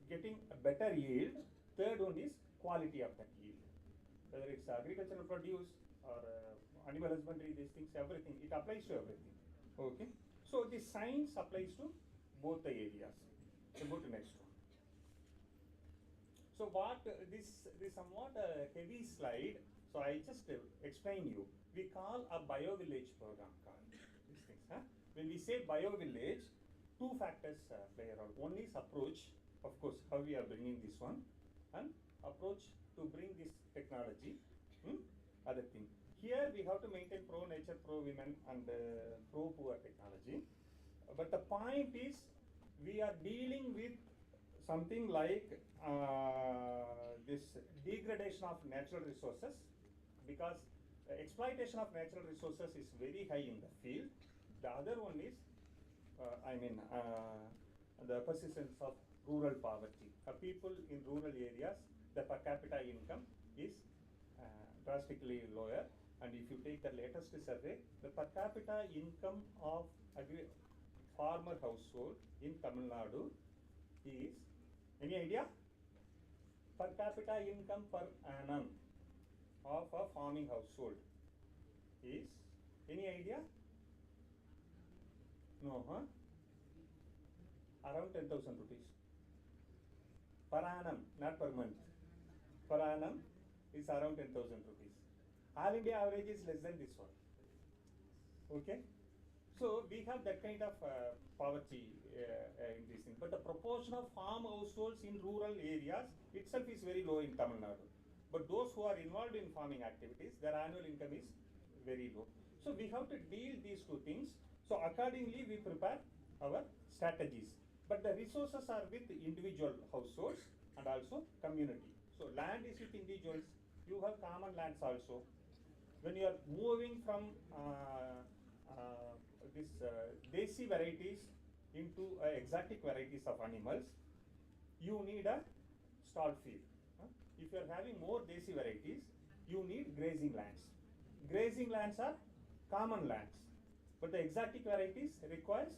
getting a better yield. Third one is quality of that yield. Whether it's agricultural produce or animal husbandry, these things, everything, it applies to everything. Okay. So the science applies to both the areas. So go to next one. So what this somewhat heavy slide. So I just explain you. We call a bio-village program called these things. When we say bio-village, two factors play a role. One is approach, of course, how we are bringing this one, and approach to bring this technology. Other thing. Here we have to maintain pro-nature, pro-women, and pro-poor technology. But the point is, we are dealing with something like this degradation of natural resources, because exploitation of natural resources is very high in the field. The other one is, the persistence of rural poverty. People in rural areas, the per capita income is drastically lower. And if you take the latest survey, the per capita income of farmer household in Tamil Nadu is, any idea? Per capita income per annum of a farming household is, any idea? No, huh? Around 10,000 rupees. Per annum, not per month. Per annum is around 10,000 rupees. All India average is less than this one. Okay? So we have that kind of poverty in this thing. But the proportion of farm households in rural areas itself is very low in Tamil Nadu. But those who are involved in farming activities, their annual income is very low. So we have to deal these two things. So accordingly, we prepare our strategies. But the resources are with individual households and also community. So land is with individuals. You have common lands also. When you are moving from this desi varieties into exotic varieties of animals, you need a stall field. If you are having more desi varieties, you need grazing lands. Grazing lands are common lands, but the exotic varieties requires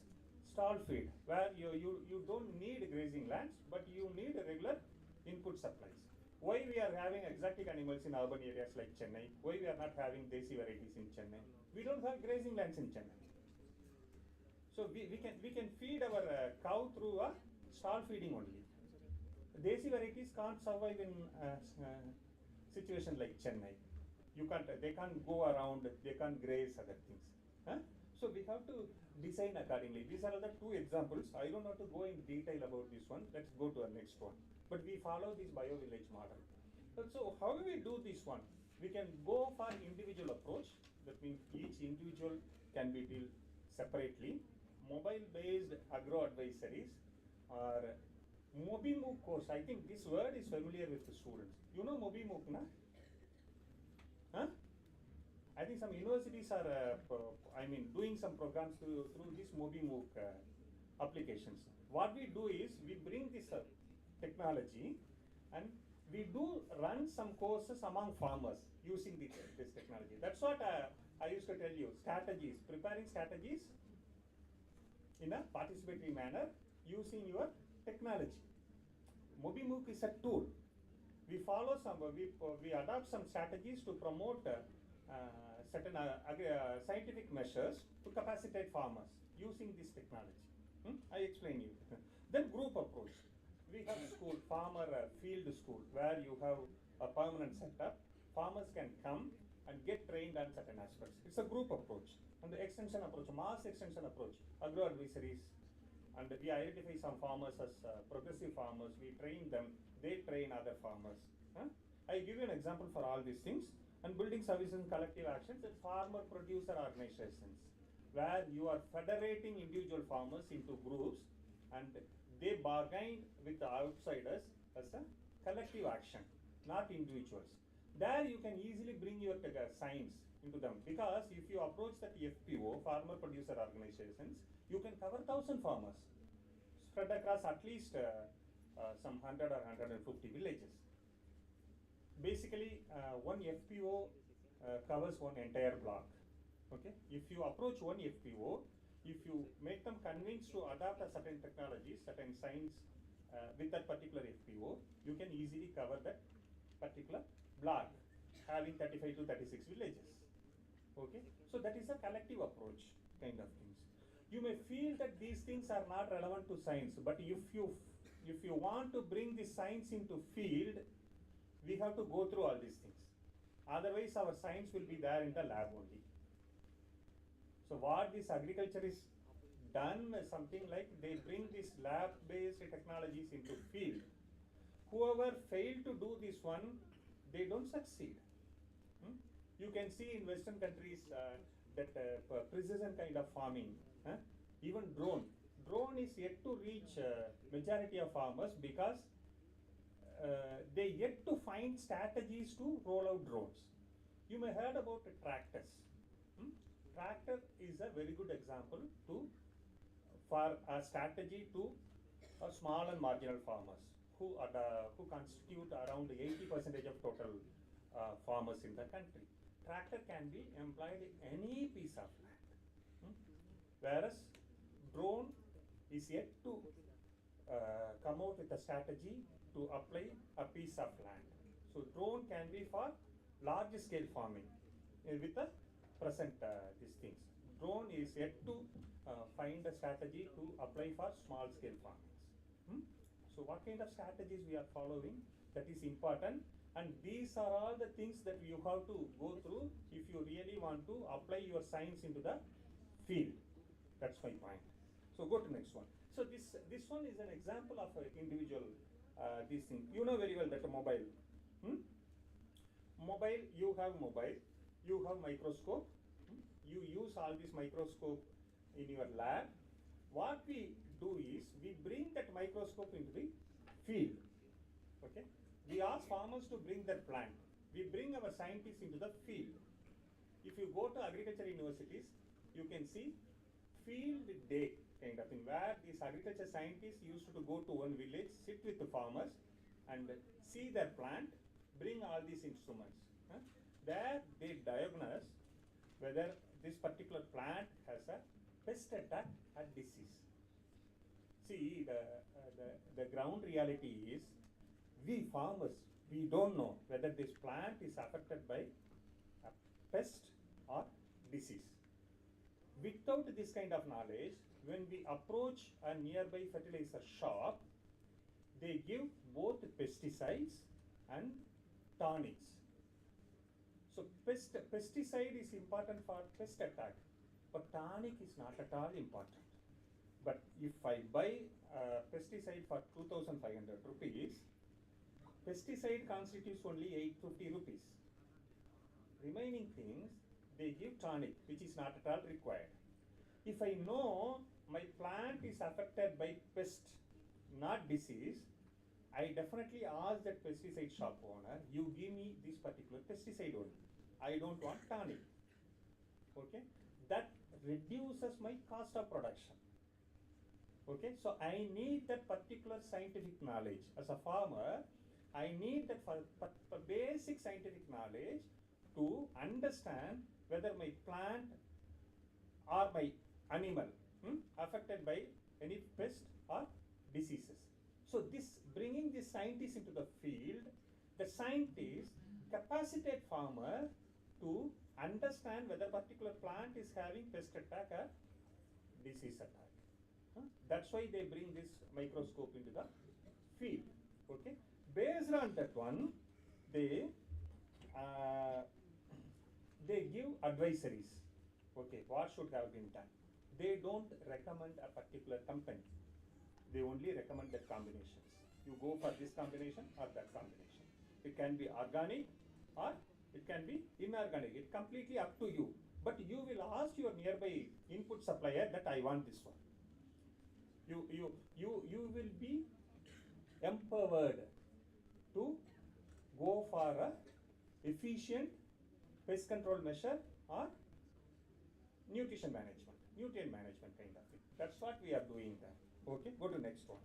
stall feed, where you don't need grazing lands, but you need regular input supplies. Why we are having exotic animals in urban areas like Chennai? Why we are not having desi varieties in Chennai? We don't have grazing lands in Chennai. So we can feed our cow through a stall feeding only. Desi varieties can't survive in situation like Chennai. They can't go around, they can't graze other things. So we have to design accordingly. These are the two examples. I don't have to go in detail about this one. Let's go to our next one. But we follow this bio-village model. So how do we do this one? We can go for individual approach. That means each individual can be dealt separately. Mobile-based agro-advisories or MobiMOOC course. I think this word is familiar with the students. You know MobiMOOC, na? Huh? I think some universities are doing some programs through this MobiMOOC applications. What we do is we bring this technology and we do run some courses among farmers using this technology. That's what I used to tell you. Strategies, preparing strategies in a participatory manner using your technology. MobiMOOC is a tool. We follow we adopt some strategies to promote certain scientific measures to capacitate farmers using this technology. I explain you. Then group approach. We have school, farmer field school, where you have a permanent setup. Farmers can come and get trained on certain aspects. It's a group approach. And the extension approach, mass extension approach, agro advisories. And we identify some farmers as progressive farmers. We train them. They train other farmers. I give you an example for all these things. And building services and collective actions is farmer producer organizations, where you are federating individual farmers into groups and they bargain with the outsiders as a collective action, not individuals. There you can easily bring your science into them, because if you approach that FPO, farmer producer organizations, you can cover 1,000 farmers spread across at least some 100 or 150 villages. Basically, one FPO covers one entire block. Okay, if you approach one FPO, if you make them convinced to adopt a certain technology, certain science with that particular FPO, you can easily cover that particular block, having 35 to 36 villages. Okay, so that is a collective approach kind of things. You may feel that these things are not relevant to science, but if you want to bring the science into field, we have to go through all these things. Otherwise, our science will be there in the lab only. So what this agriculture is done is something like they bring these lab-based technologies into field. Whoever failed to do this one, they don't succeed. You can see in Western countries that precision kind of farming, even drone drone is yet to reach majority of farmers because they yet to find strategies to roll out drones. You may heard about tractors. Tractor is a very good example for a strategy to small and marginal farmers who constitute around 80% of total farmers in the country. Tractor can be employed in any piece of land, whereas drone is yet to come out with a strategy to apply a piece of land. So drone can be for large scale farming with the present these things. Drone is yet to find a strategy to apply for small scale farmings. So what kind of strategies we are following, that is important, and these are all the things that you have to go through if you really want to apply your science into the field. That's my point. So go to next one. So this one is an example of an individual this thing. You know very well that a mobile. Mobile, you have microscope. You use all this microscope in your lab. What we do is we bring that microscope into the field. Okay. We ask farmers to bring their plant. We bring our scientists into the field. If you go to agriculture universities, you can see field day kind of thing, where these agriculture scientists used to go to one village, sit with the farmers and see their plant, bring all these instruments. There they diagnose whether this particular plant has a pest attack or disease. See, the ground reality is, we farmers, we don't know whether this plant is affected by a pest or disease. Without this kind of knowledge, when we approach a nearby fertilizer shop, they give both pesticides and tonics. So pesticide is important for pest attack, but tonic is not at all important. But if I buy pesticide for 2,500 rupees, pesticide constitutes only 850 rupees. Remaining things, they give tonic, which is not at all required. If I know my plant is affected by pest, not disease, I definitely ask that pesticide shop owner, you give me this particular pesticide only. I don't want tonic. Okay? That reduces my cost of production. Okay? So I need that particular scientific knowledge. As a farmer, I need that for basic scientific knowledge to understand whether my plant or my animal affected by any pest or diseases. So bringing the scientists into the field, the scientists capacitate farmer to understand whether particular plant is having pest attack or disease attack. That's why they bring this microscope into the field. Okay. Based on that one, they give advisories. Okay, what should have been done? They don't recommend a particular company. They only recommend the combinations. You go for this combination or that combination. It can be organic or it can be inorganic. It's completely up to you. But you will ask your nearby input supplier that I want this one. You will be empowered to go for a efficient pest control measure or nutrient management kind of thing. That's what we are doing there. Okay, go to next one.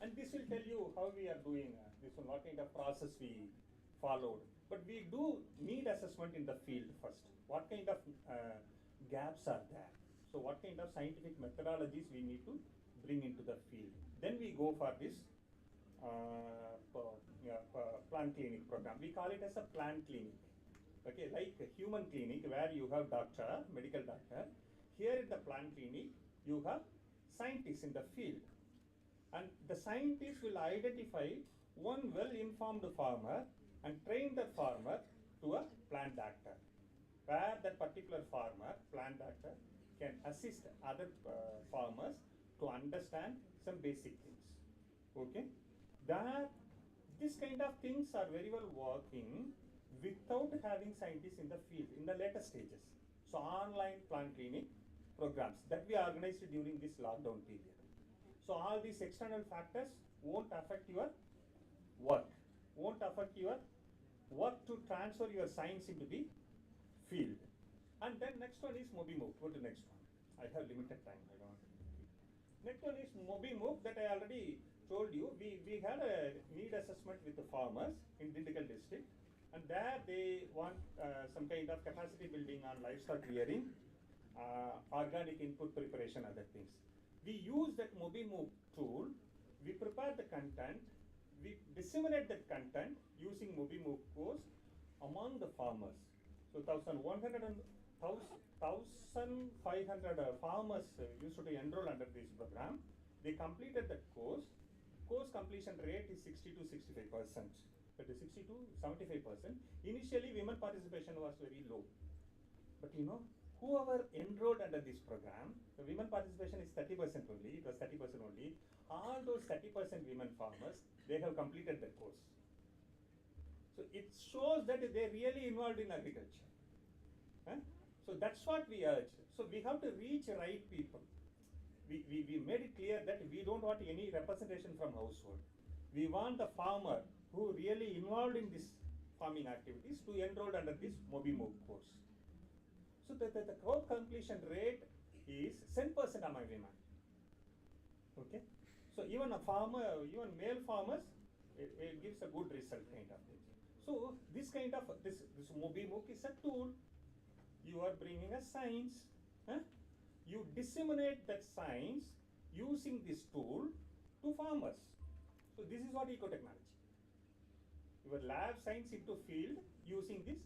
And this will tell you how we are doing this one, what kind of process we followed. But we do need assessment in the field first. What kind of gaps are there? So what kind of scientific methodologies we need to bring into the field. Then we go for this plant clinic program. We call it as a plant clinic. Okay, like a human clinic where you have doctor, medical doctor. Here in the plant clinic, you have scientists in the field. And the scientists will identify one well-informed farmer and train that farmer to a plant doctor, where that particular farmer, plant doctor, can assist other farmers to understand some basic things. Okay, this kind of things are very well working without having scientists in the field in the later stages. So online plant clinic programs that we organized during this lockdown period. So all these external factors won't affect your work, to transfer your science into the field. And then next one is MobiMove. Go to next one. I have limited time. I don't want to. Next one is MobiMove that I already told you. We had a need assessment with the farmers in Dindigul district, and there they want some kind of capacity building on livestock rearing, organic input preparation, other things. We use that MobiMove tool. We prepare the content. We disseminate that content using MobiMove course among the farmers. So 1,500 farmers used to enroll under this program. They completed that course. Course completion rate is 60 to 65%. That is 60 to 75%. Initially, women participation was very low. But you know, whoever enrolled under this program, the women participation is 30% only. It was 30% only. All those 30% women farmers, they have completed the course. So it shows that they're really involved in agriculture. So that's what we urge. So we have to reach right people. We made it clear that we don't want any representation from household. We want the farmer who really involved in this farming activities to enroll under this MobiMove course. So the course completion rate is 10% among women. Okay. So even a farmer, even male farmers, it gives a good result kind of thing. So this kind of this MobiMove is a tool. You are bringing a science. You disseminate that science using this tool to farmers. So this is what ecotechnology. Your lab science into field using this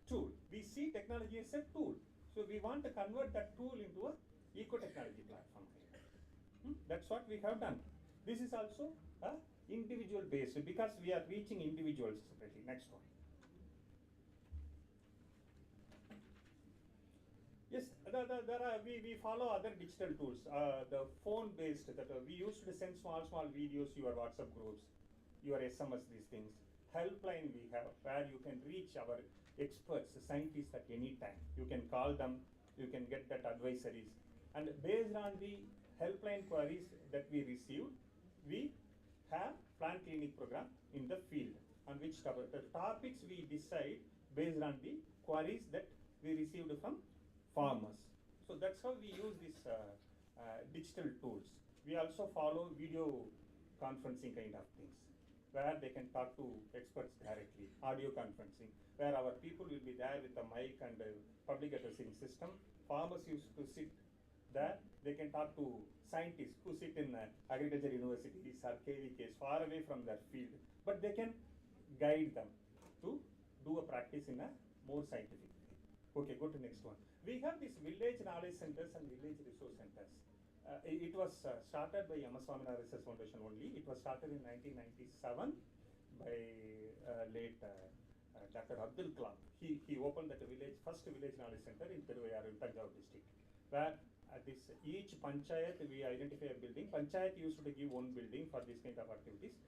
tool. We see technology as a tool. So we want to convert that tool into a ecotechnology platform. That's what we have done. This is also individual based because we are reaching individuals separately. Next one. Yes, we follow other digital tools. The phone based that we used to send small videos to your WhatsApp groups, your SMS, these things. Helpline we have where you can reach our experts, scientists at any time. You can call them, you can get that advisories. And based on the helpline queries that we received, we have plant clinic program in the field on which the topics we decide based on the queries that we received from farmers. So that's how we use these digital tools. We also follow video conferencing kind of things where they can talk to experts directly, audio conferencing, where our people will be there with a mic and a public addressing system. Farmers used to sit there. They can talk to scientists who sit in agriculture universities or KVKs far away from their field, but they can guide them to do a practice in a more scientific way. Okay, go to next one. We have these village knowledge centers and village resource centers. It was started by Swaminathan Research Foundation only. It was started in 1997 by late Dr. Abdul Kalam. He opened that first village knowledge center in Tiruvayar in Tanjavur district, where each panchayat we identify a building. Panchayat used to give one building for this kind of activities.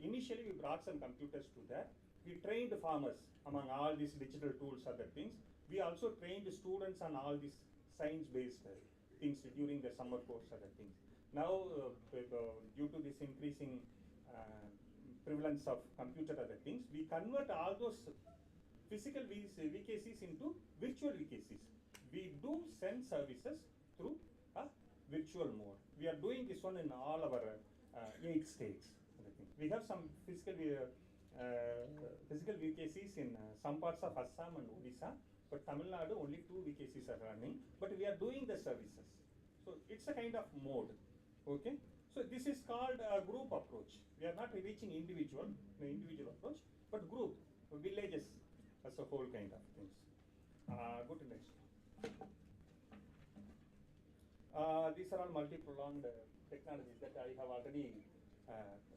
Initially we brought some computers to that. We trained farmers among all these digital tools, other things. We also trained students on all these science-based things during the summer course, other things. Now, due to this increasing prevalence of computer, other things, we convert all those physical VKCs into virtual VKCs. We do send services through a virtual mode. We are doing this one in all our 8 states. We have some physical VKCs in some parts of Assam and Odisha. But Tamil Nadu, only 2 VKCs are running, but we are doing the services. So it's a kind of mode, okay? So this is called a group approach. We are not reaching individual approach, but group, villages as a whole kind of things. Go to next. These are all multi-pronged technologies that I have already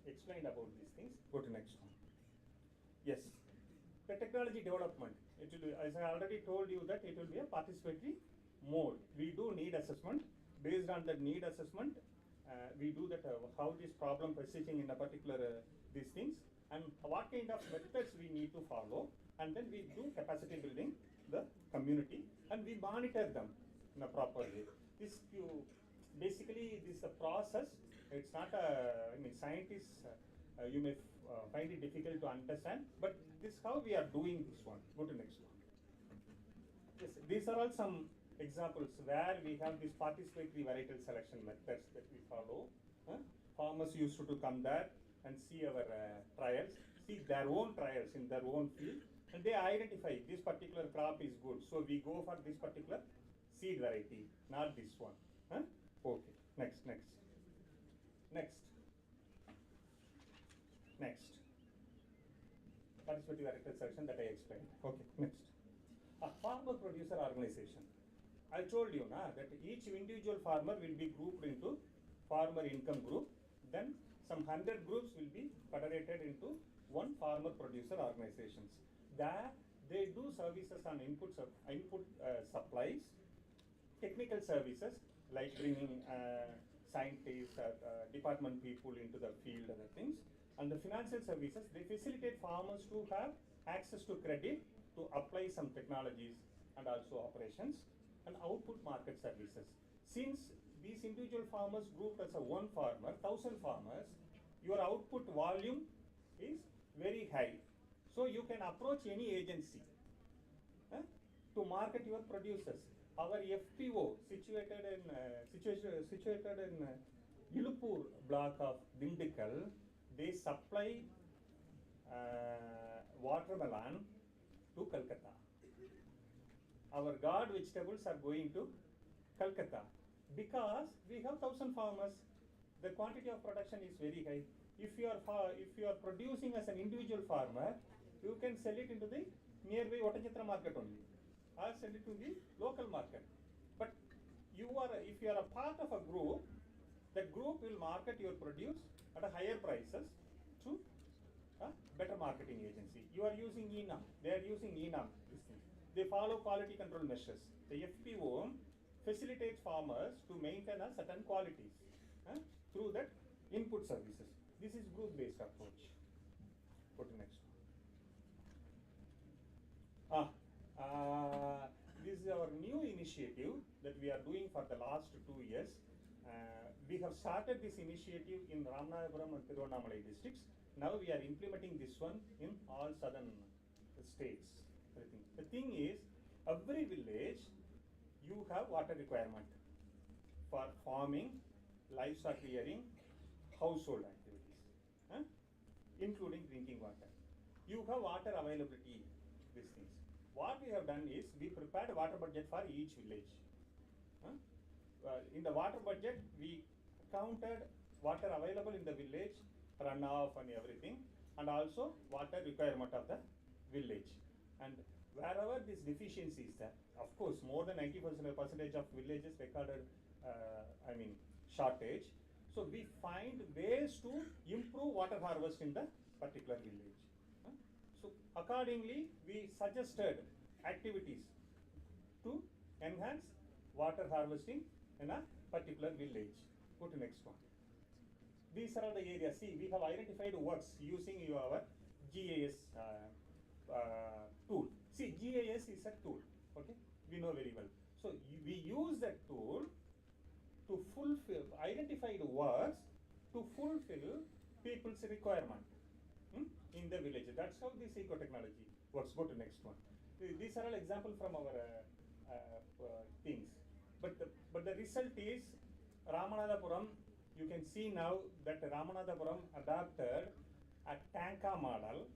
explained about these things. Go to next one. Yes, the technology development. It will be, as I already told you, that it will be a participatory mode. We do need assessment. Based on that need assessment, we do that how this problem persisting in a particular these things and what kind of methods we need to follow, and then we do capacity building the community and we monitor them. in a proper way. This basically this is a process. It's not a, I mean, scientists, you may find it difficult to understand, but this is how we are doing this one. Go to next one. Yes, these are all some examples where we have these participatory varietal selection methods that we follow. Farmers used to come there and see our trials, see their own trials in their own field, and they identify this particular crop is good, so we go for this particular seed variety, not this one. Okay, next. Participatory varietal selection that I explained. Okay, next. A farmer producer organization. I told you that each individual farmer will be grouped into farmer income group, then some 100 groups will be federated into one farmer producer organizations. There they do services on input supplies, technical services like bringing scientists, department people into the field, other things, and the financial services. They facilitate farmers to have access to credit to apply some technologies and also operations, and output market services. Since these individual farmers grouped as a one farmer, 1,000 farmers, your output volume is very high. So you can approach any agency to market your producers. Our FPO situated in Ilupur block of Dindikal, they supply watermelon to Calcutta. Our guard vegetables are going to Calcutta because we have 1,000 farmers. The quantity of production is very high. If you are producing as an individual farmer, you can sell it into the nearby Vatachitra market only, or sell it to the local market. But if you are a part of a group, that group will market your produce at a higher prices to a better marketing agency. You are using ENAM. They are using ENAM. They follow quality control measures. The FPO facilitates farmers to maintain a certain qualities through that input services. This is group-based approach. Go to next one. This is our new initiative that we are doing for the last 2 years. We have started this initiative in Ramanathapuram and Tiruvannamalai districts. Now we are implementing this one in all southern states. The thing is, every village you have water requirement for farming, livestock rearing, household activities, including drinking water. You have water availability, these things. What we have done is we prepared a water budget for each village. In the water budget, we counted water available in the village, runoff and everything, and also water requirement of the village. And wherever this deficiency is there, of course, more than 90% of villages recorded, shortage. So we find ways to improve water harvest in the particular village. So accordingly, we suggested activities to enhance water harvesting in a particular village. Go to next one. These are all the areas. See, we have identified works using our GIS tool. See, GIS is a tool, okay? We know very well. So we use that tool to fulfill identified works to fulfill people's requirement in the village. That's how this ecotechnology works. Go to next one. These are all examples from our things. But the result is Ramanathapuram. You can see now that Ramanathapuram adopted a Tanka model.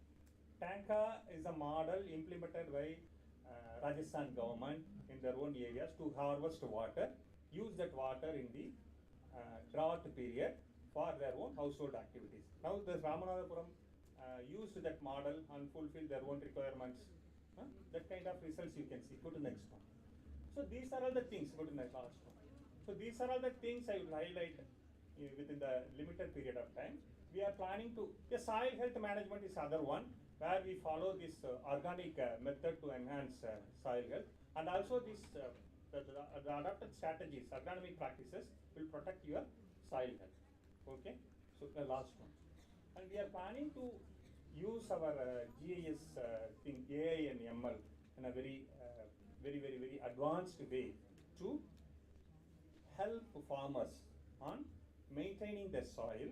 Tanka is a model implemented by Rajasthan government in their own areas to harvest water, use that water in the drought period for their own household activities. Now the Ramanathapuram used that model and fulfilled their own requirements. That kind of results you can see. Go to next one. So these are all the things. Go to the last one. So these are all the things I will highlight within the limited period of time. We are planning to, soil health management is other one, where we follow this organic method to enhance soil health, and also this the adopted strategies, agronomic practices will protect your soil health. Okay, so the last one, and we are planning to use our GIS thing, AI and ML in a very advanced way to help farmers on maintaining the soil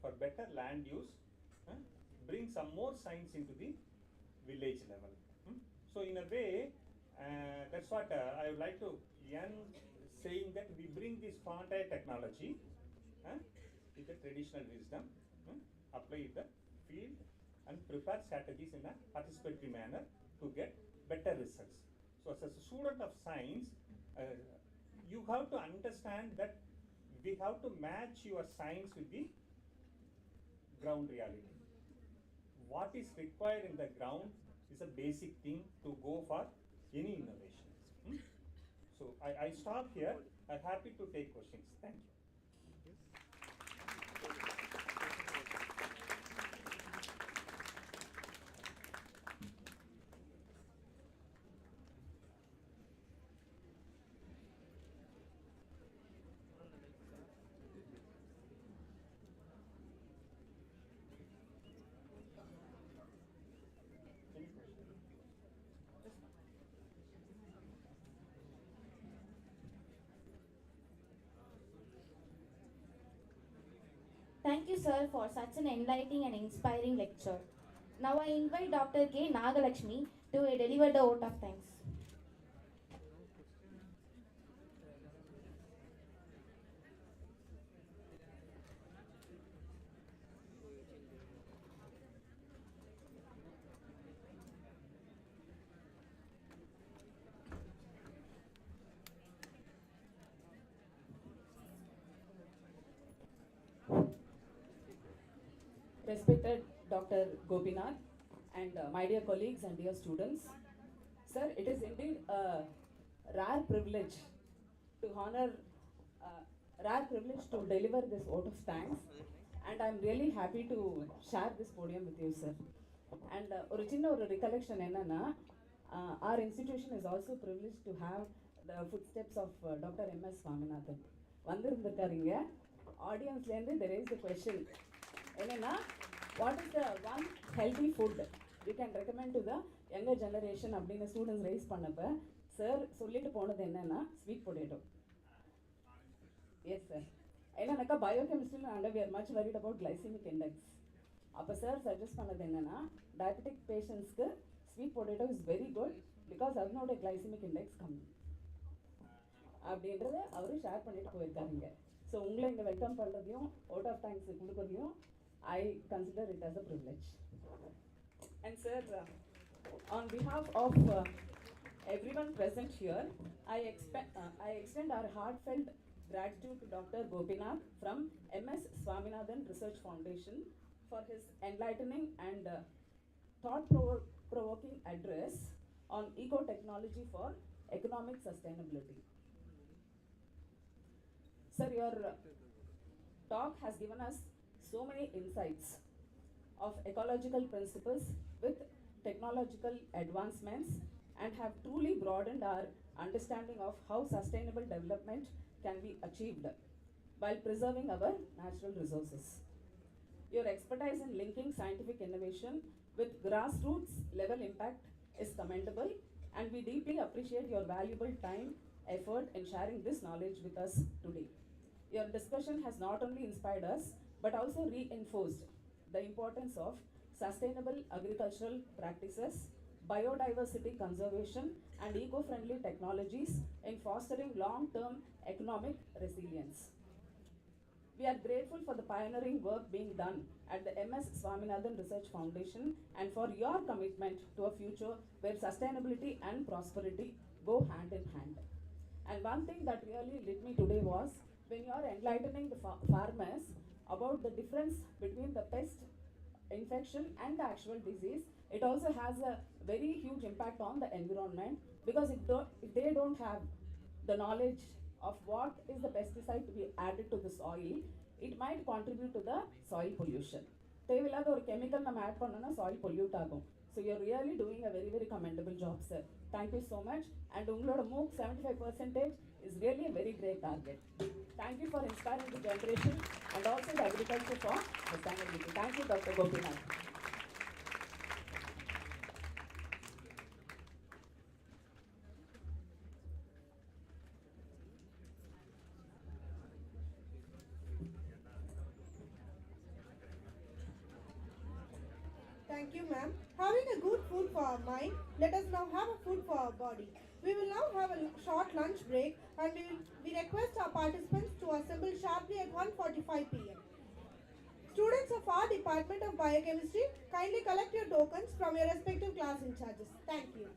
for better land use, bring some more science into the village level. So in a way, that's what I would like to end saying, that we bring this frontier technology with the traditional wisdom, apply in the field and prepare strategies in a participatory manner to get better results. So as a student of science, you have to understand that we have to match your science with the ground reality. What is required in the ground is a basic thing to go for any innovation. So I stop here. I'm happy to take questions. Thank you. Thank you, sir, for such an enlightening and inspiring lecture. Now I invite Dr. K. Nagalakshmi to deliver the vote of thanks. Respected Dr. Gopinath and my dear colleagues and dear students, sir, it is indeed a rare privilege to deliver this vote of thanks, and I am really happy to share this podium with you, sir. And original recollection enna our institution is also privileged to have the footsteps of Dr. M.S. Swaminathan. Vandirundirukkaringa audience lende there is a question. Enna, what is the one healthy food you can recommend to the younger generation அப்படினு students raise பண்ணப்ப sir சொல்லிட்டு போனது என்னன்னா sweet potato. Yes sir. என்னன்னாக்கா biochemistry and we are much worried about glycemic index. அப்ப sir suggest பண்ணது என்னன்னா diabetic patients க்கு sweet potato is very good because அதனோட glycemic index கம்மி. அப்படின்றத அவரு ஷேர் பண்ணிட்டு போயிருக்காருங்க. ஸோ உங்களை இங்கே வெல்கம் பண்ணுறதையும் vote of thanks கொடுக்குறதையும் I consider it as a privilege. And sir, on behalf of everyone present here, I extend our heartfelt gratitude to Dr. Gopinath from MS Swaminathan Research Foundation for his enlightening and thought-provoking address on ecotechnology for economic sustainability. Sir, your talk has given us so many insights of ecological principles with technological advancements and have truly broadened our understanding of how sustainable development can be achieved while preserving our natural resources. Your expertise in linking scientific innovation with grassroots level impact is commendable, and we deeply appreciate your valuable time, effort in sharing this knowledge with us today. Your discussion has not only inspired us but also reinforced the importance of sustainable agricultural practices, biodiversity conservation, and eco-friendly technologies in fostering long-term economic resilience. We are grateful for the pioneering work being done at the MS Swaminathan Research Foundation and for your commitment to a future where sustainability and prosperity go hand in hand. And one thing that really lit me today was when you are enlightening the farmers about the difference between the pest infection and the actual disease, it also has a very huge impact on the environment, because if they don't have the knowledge of what is the pesticide to be added to the soil, it might contribute to the soil pollution. தேவையில்லாத ஒரு chemical நம்ம add பண்ணோம்னா soil pollute ஆகும். So you're really doing a very, very commendable job, sir. Thank you so much. And உங்களோட MOOC 75% is really a very great target. Thank you for inspiring the generation and also the agriculture for sustainability. Thank you, Dr. Gopinath. Thank you, ma'am. Having a good food for our mind, let us now have a food for our body. We will now have a short lunch break and we request our participants to assemble sharply at 1:45 p.m. Students of our Department of Biochemistry, kindly collect your tokens from your respective class in charges. Thank you.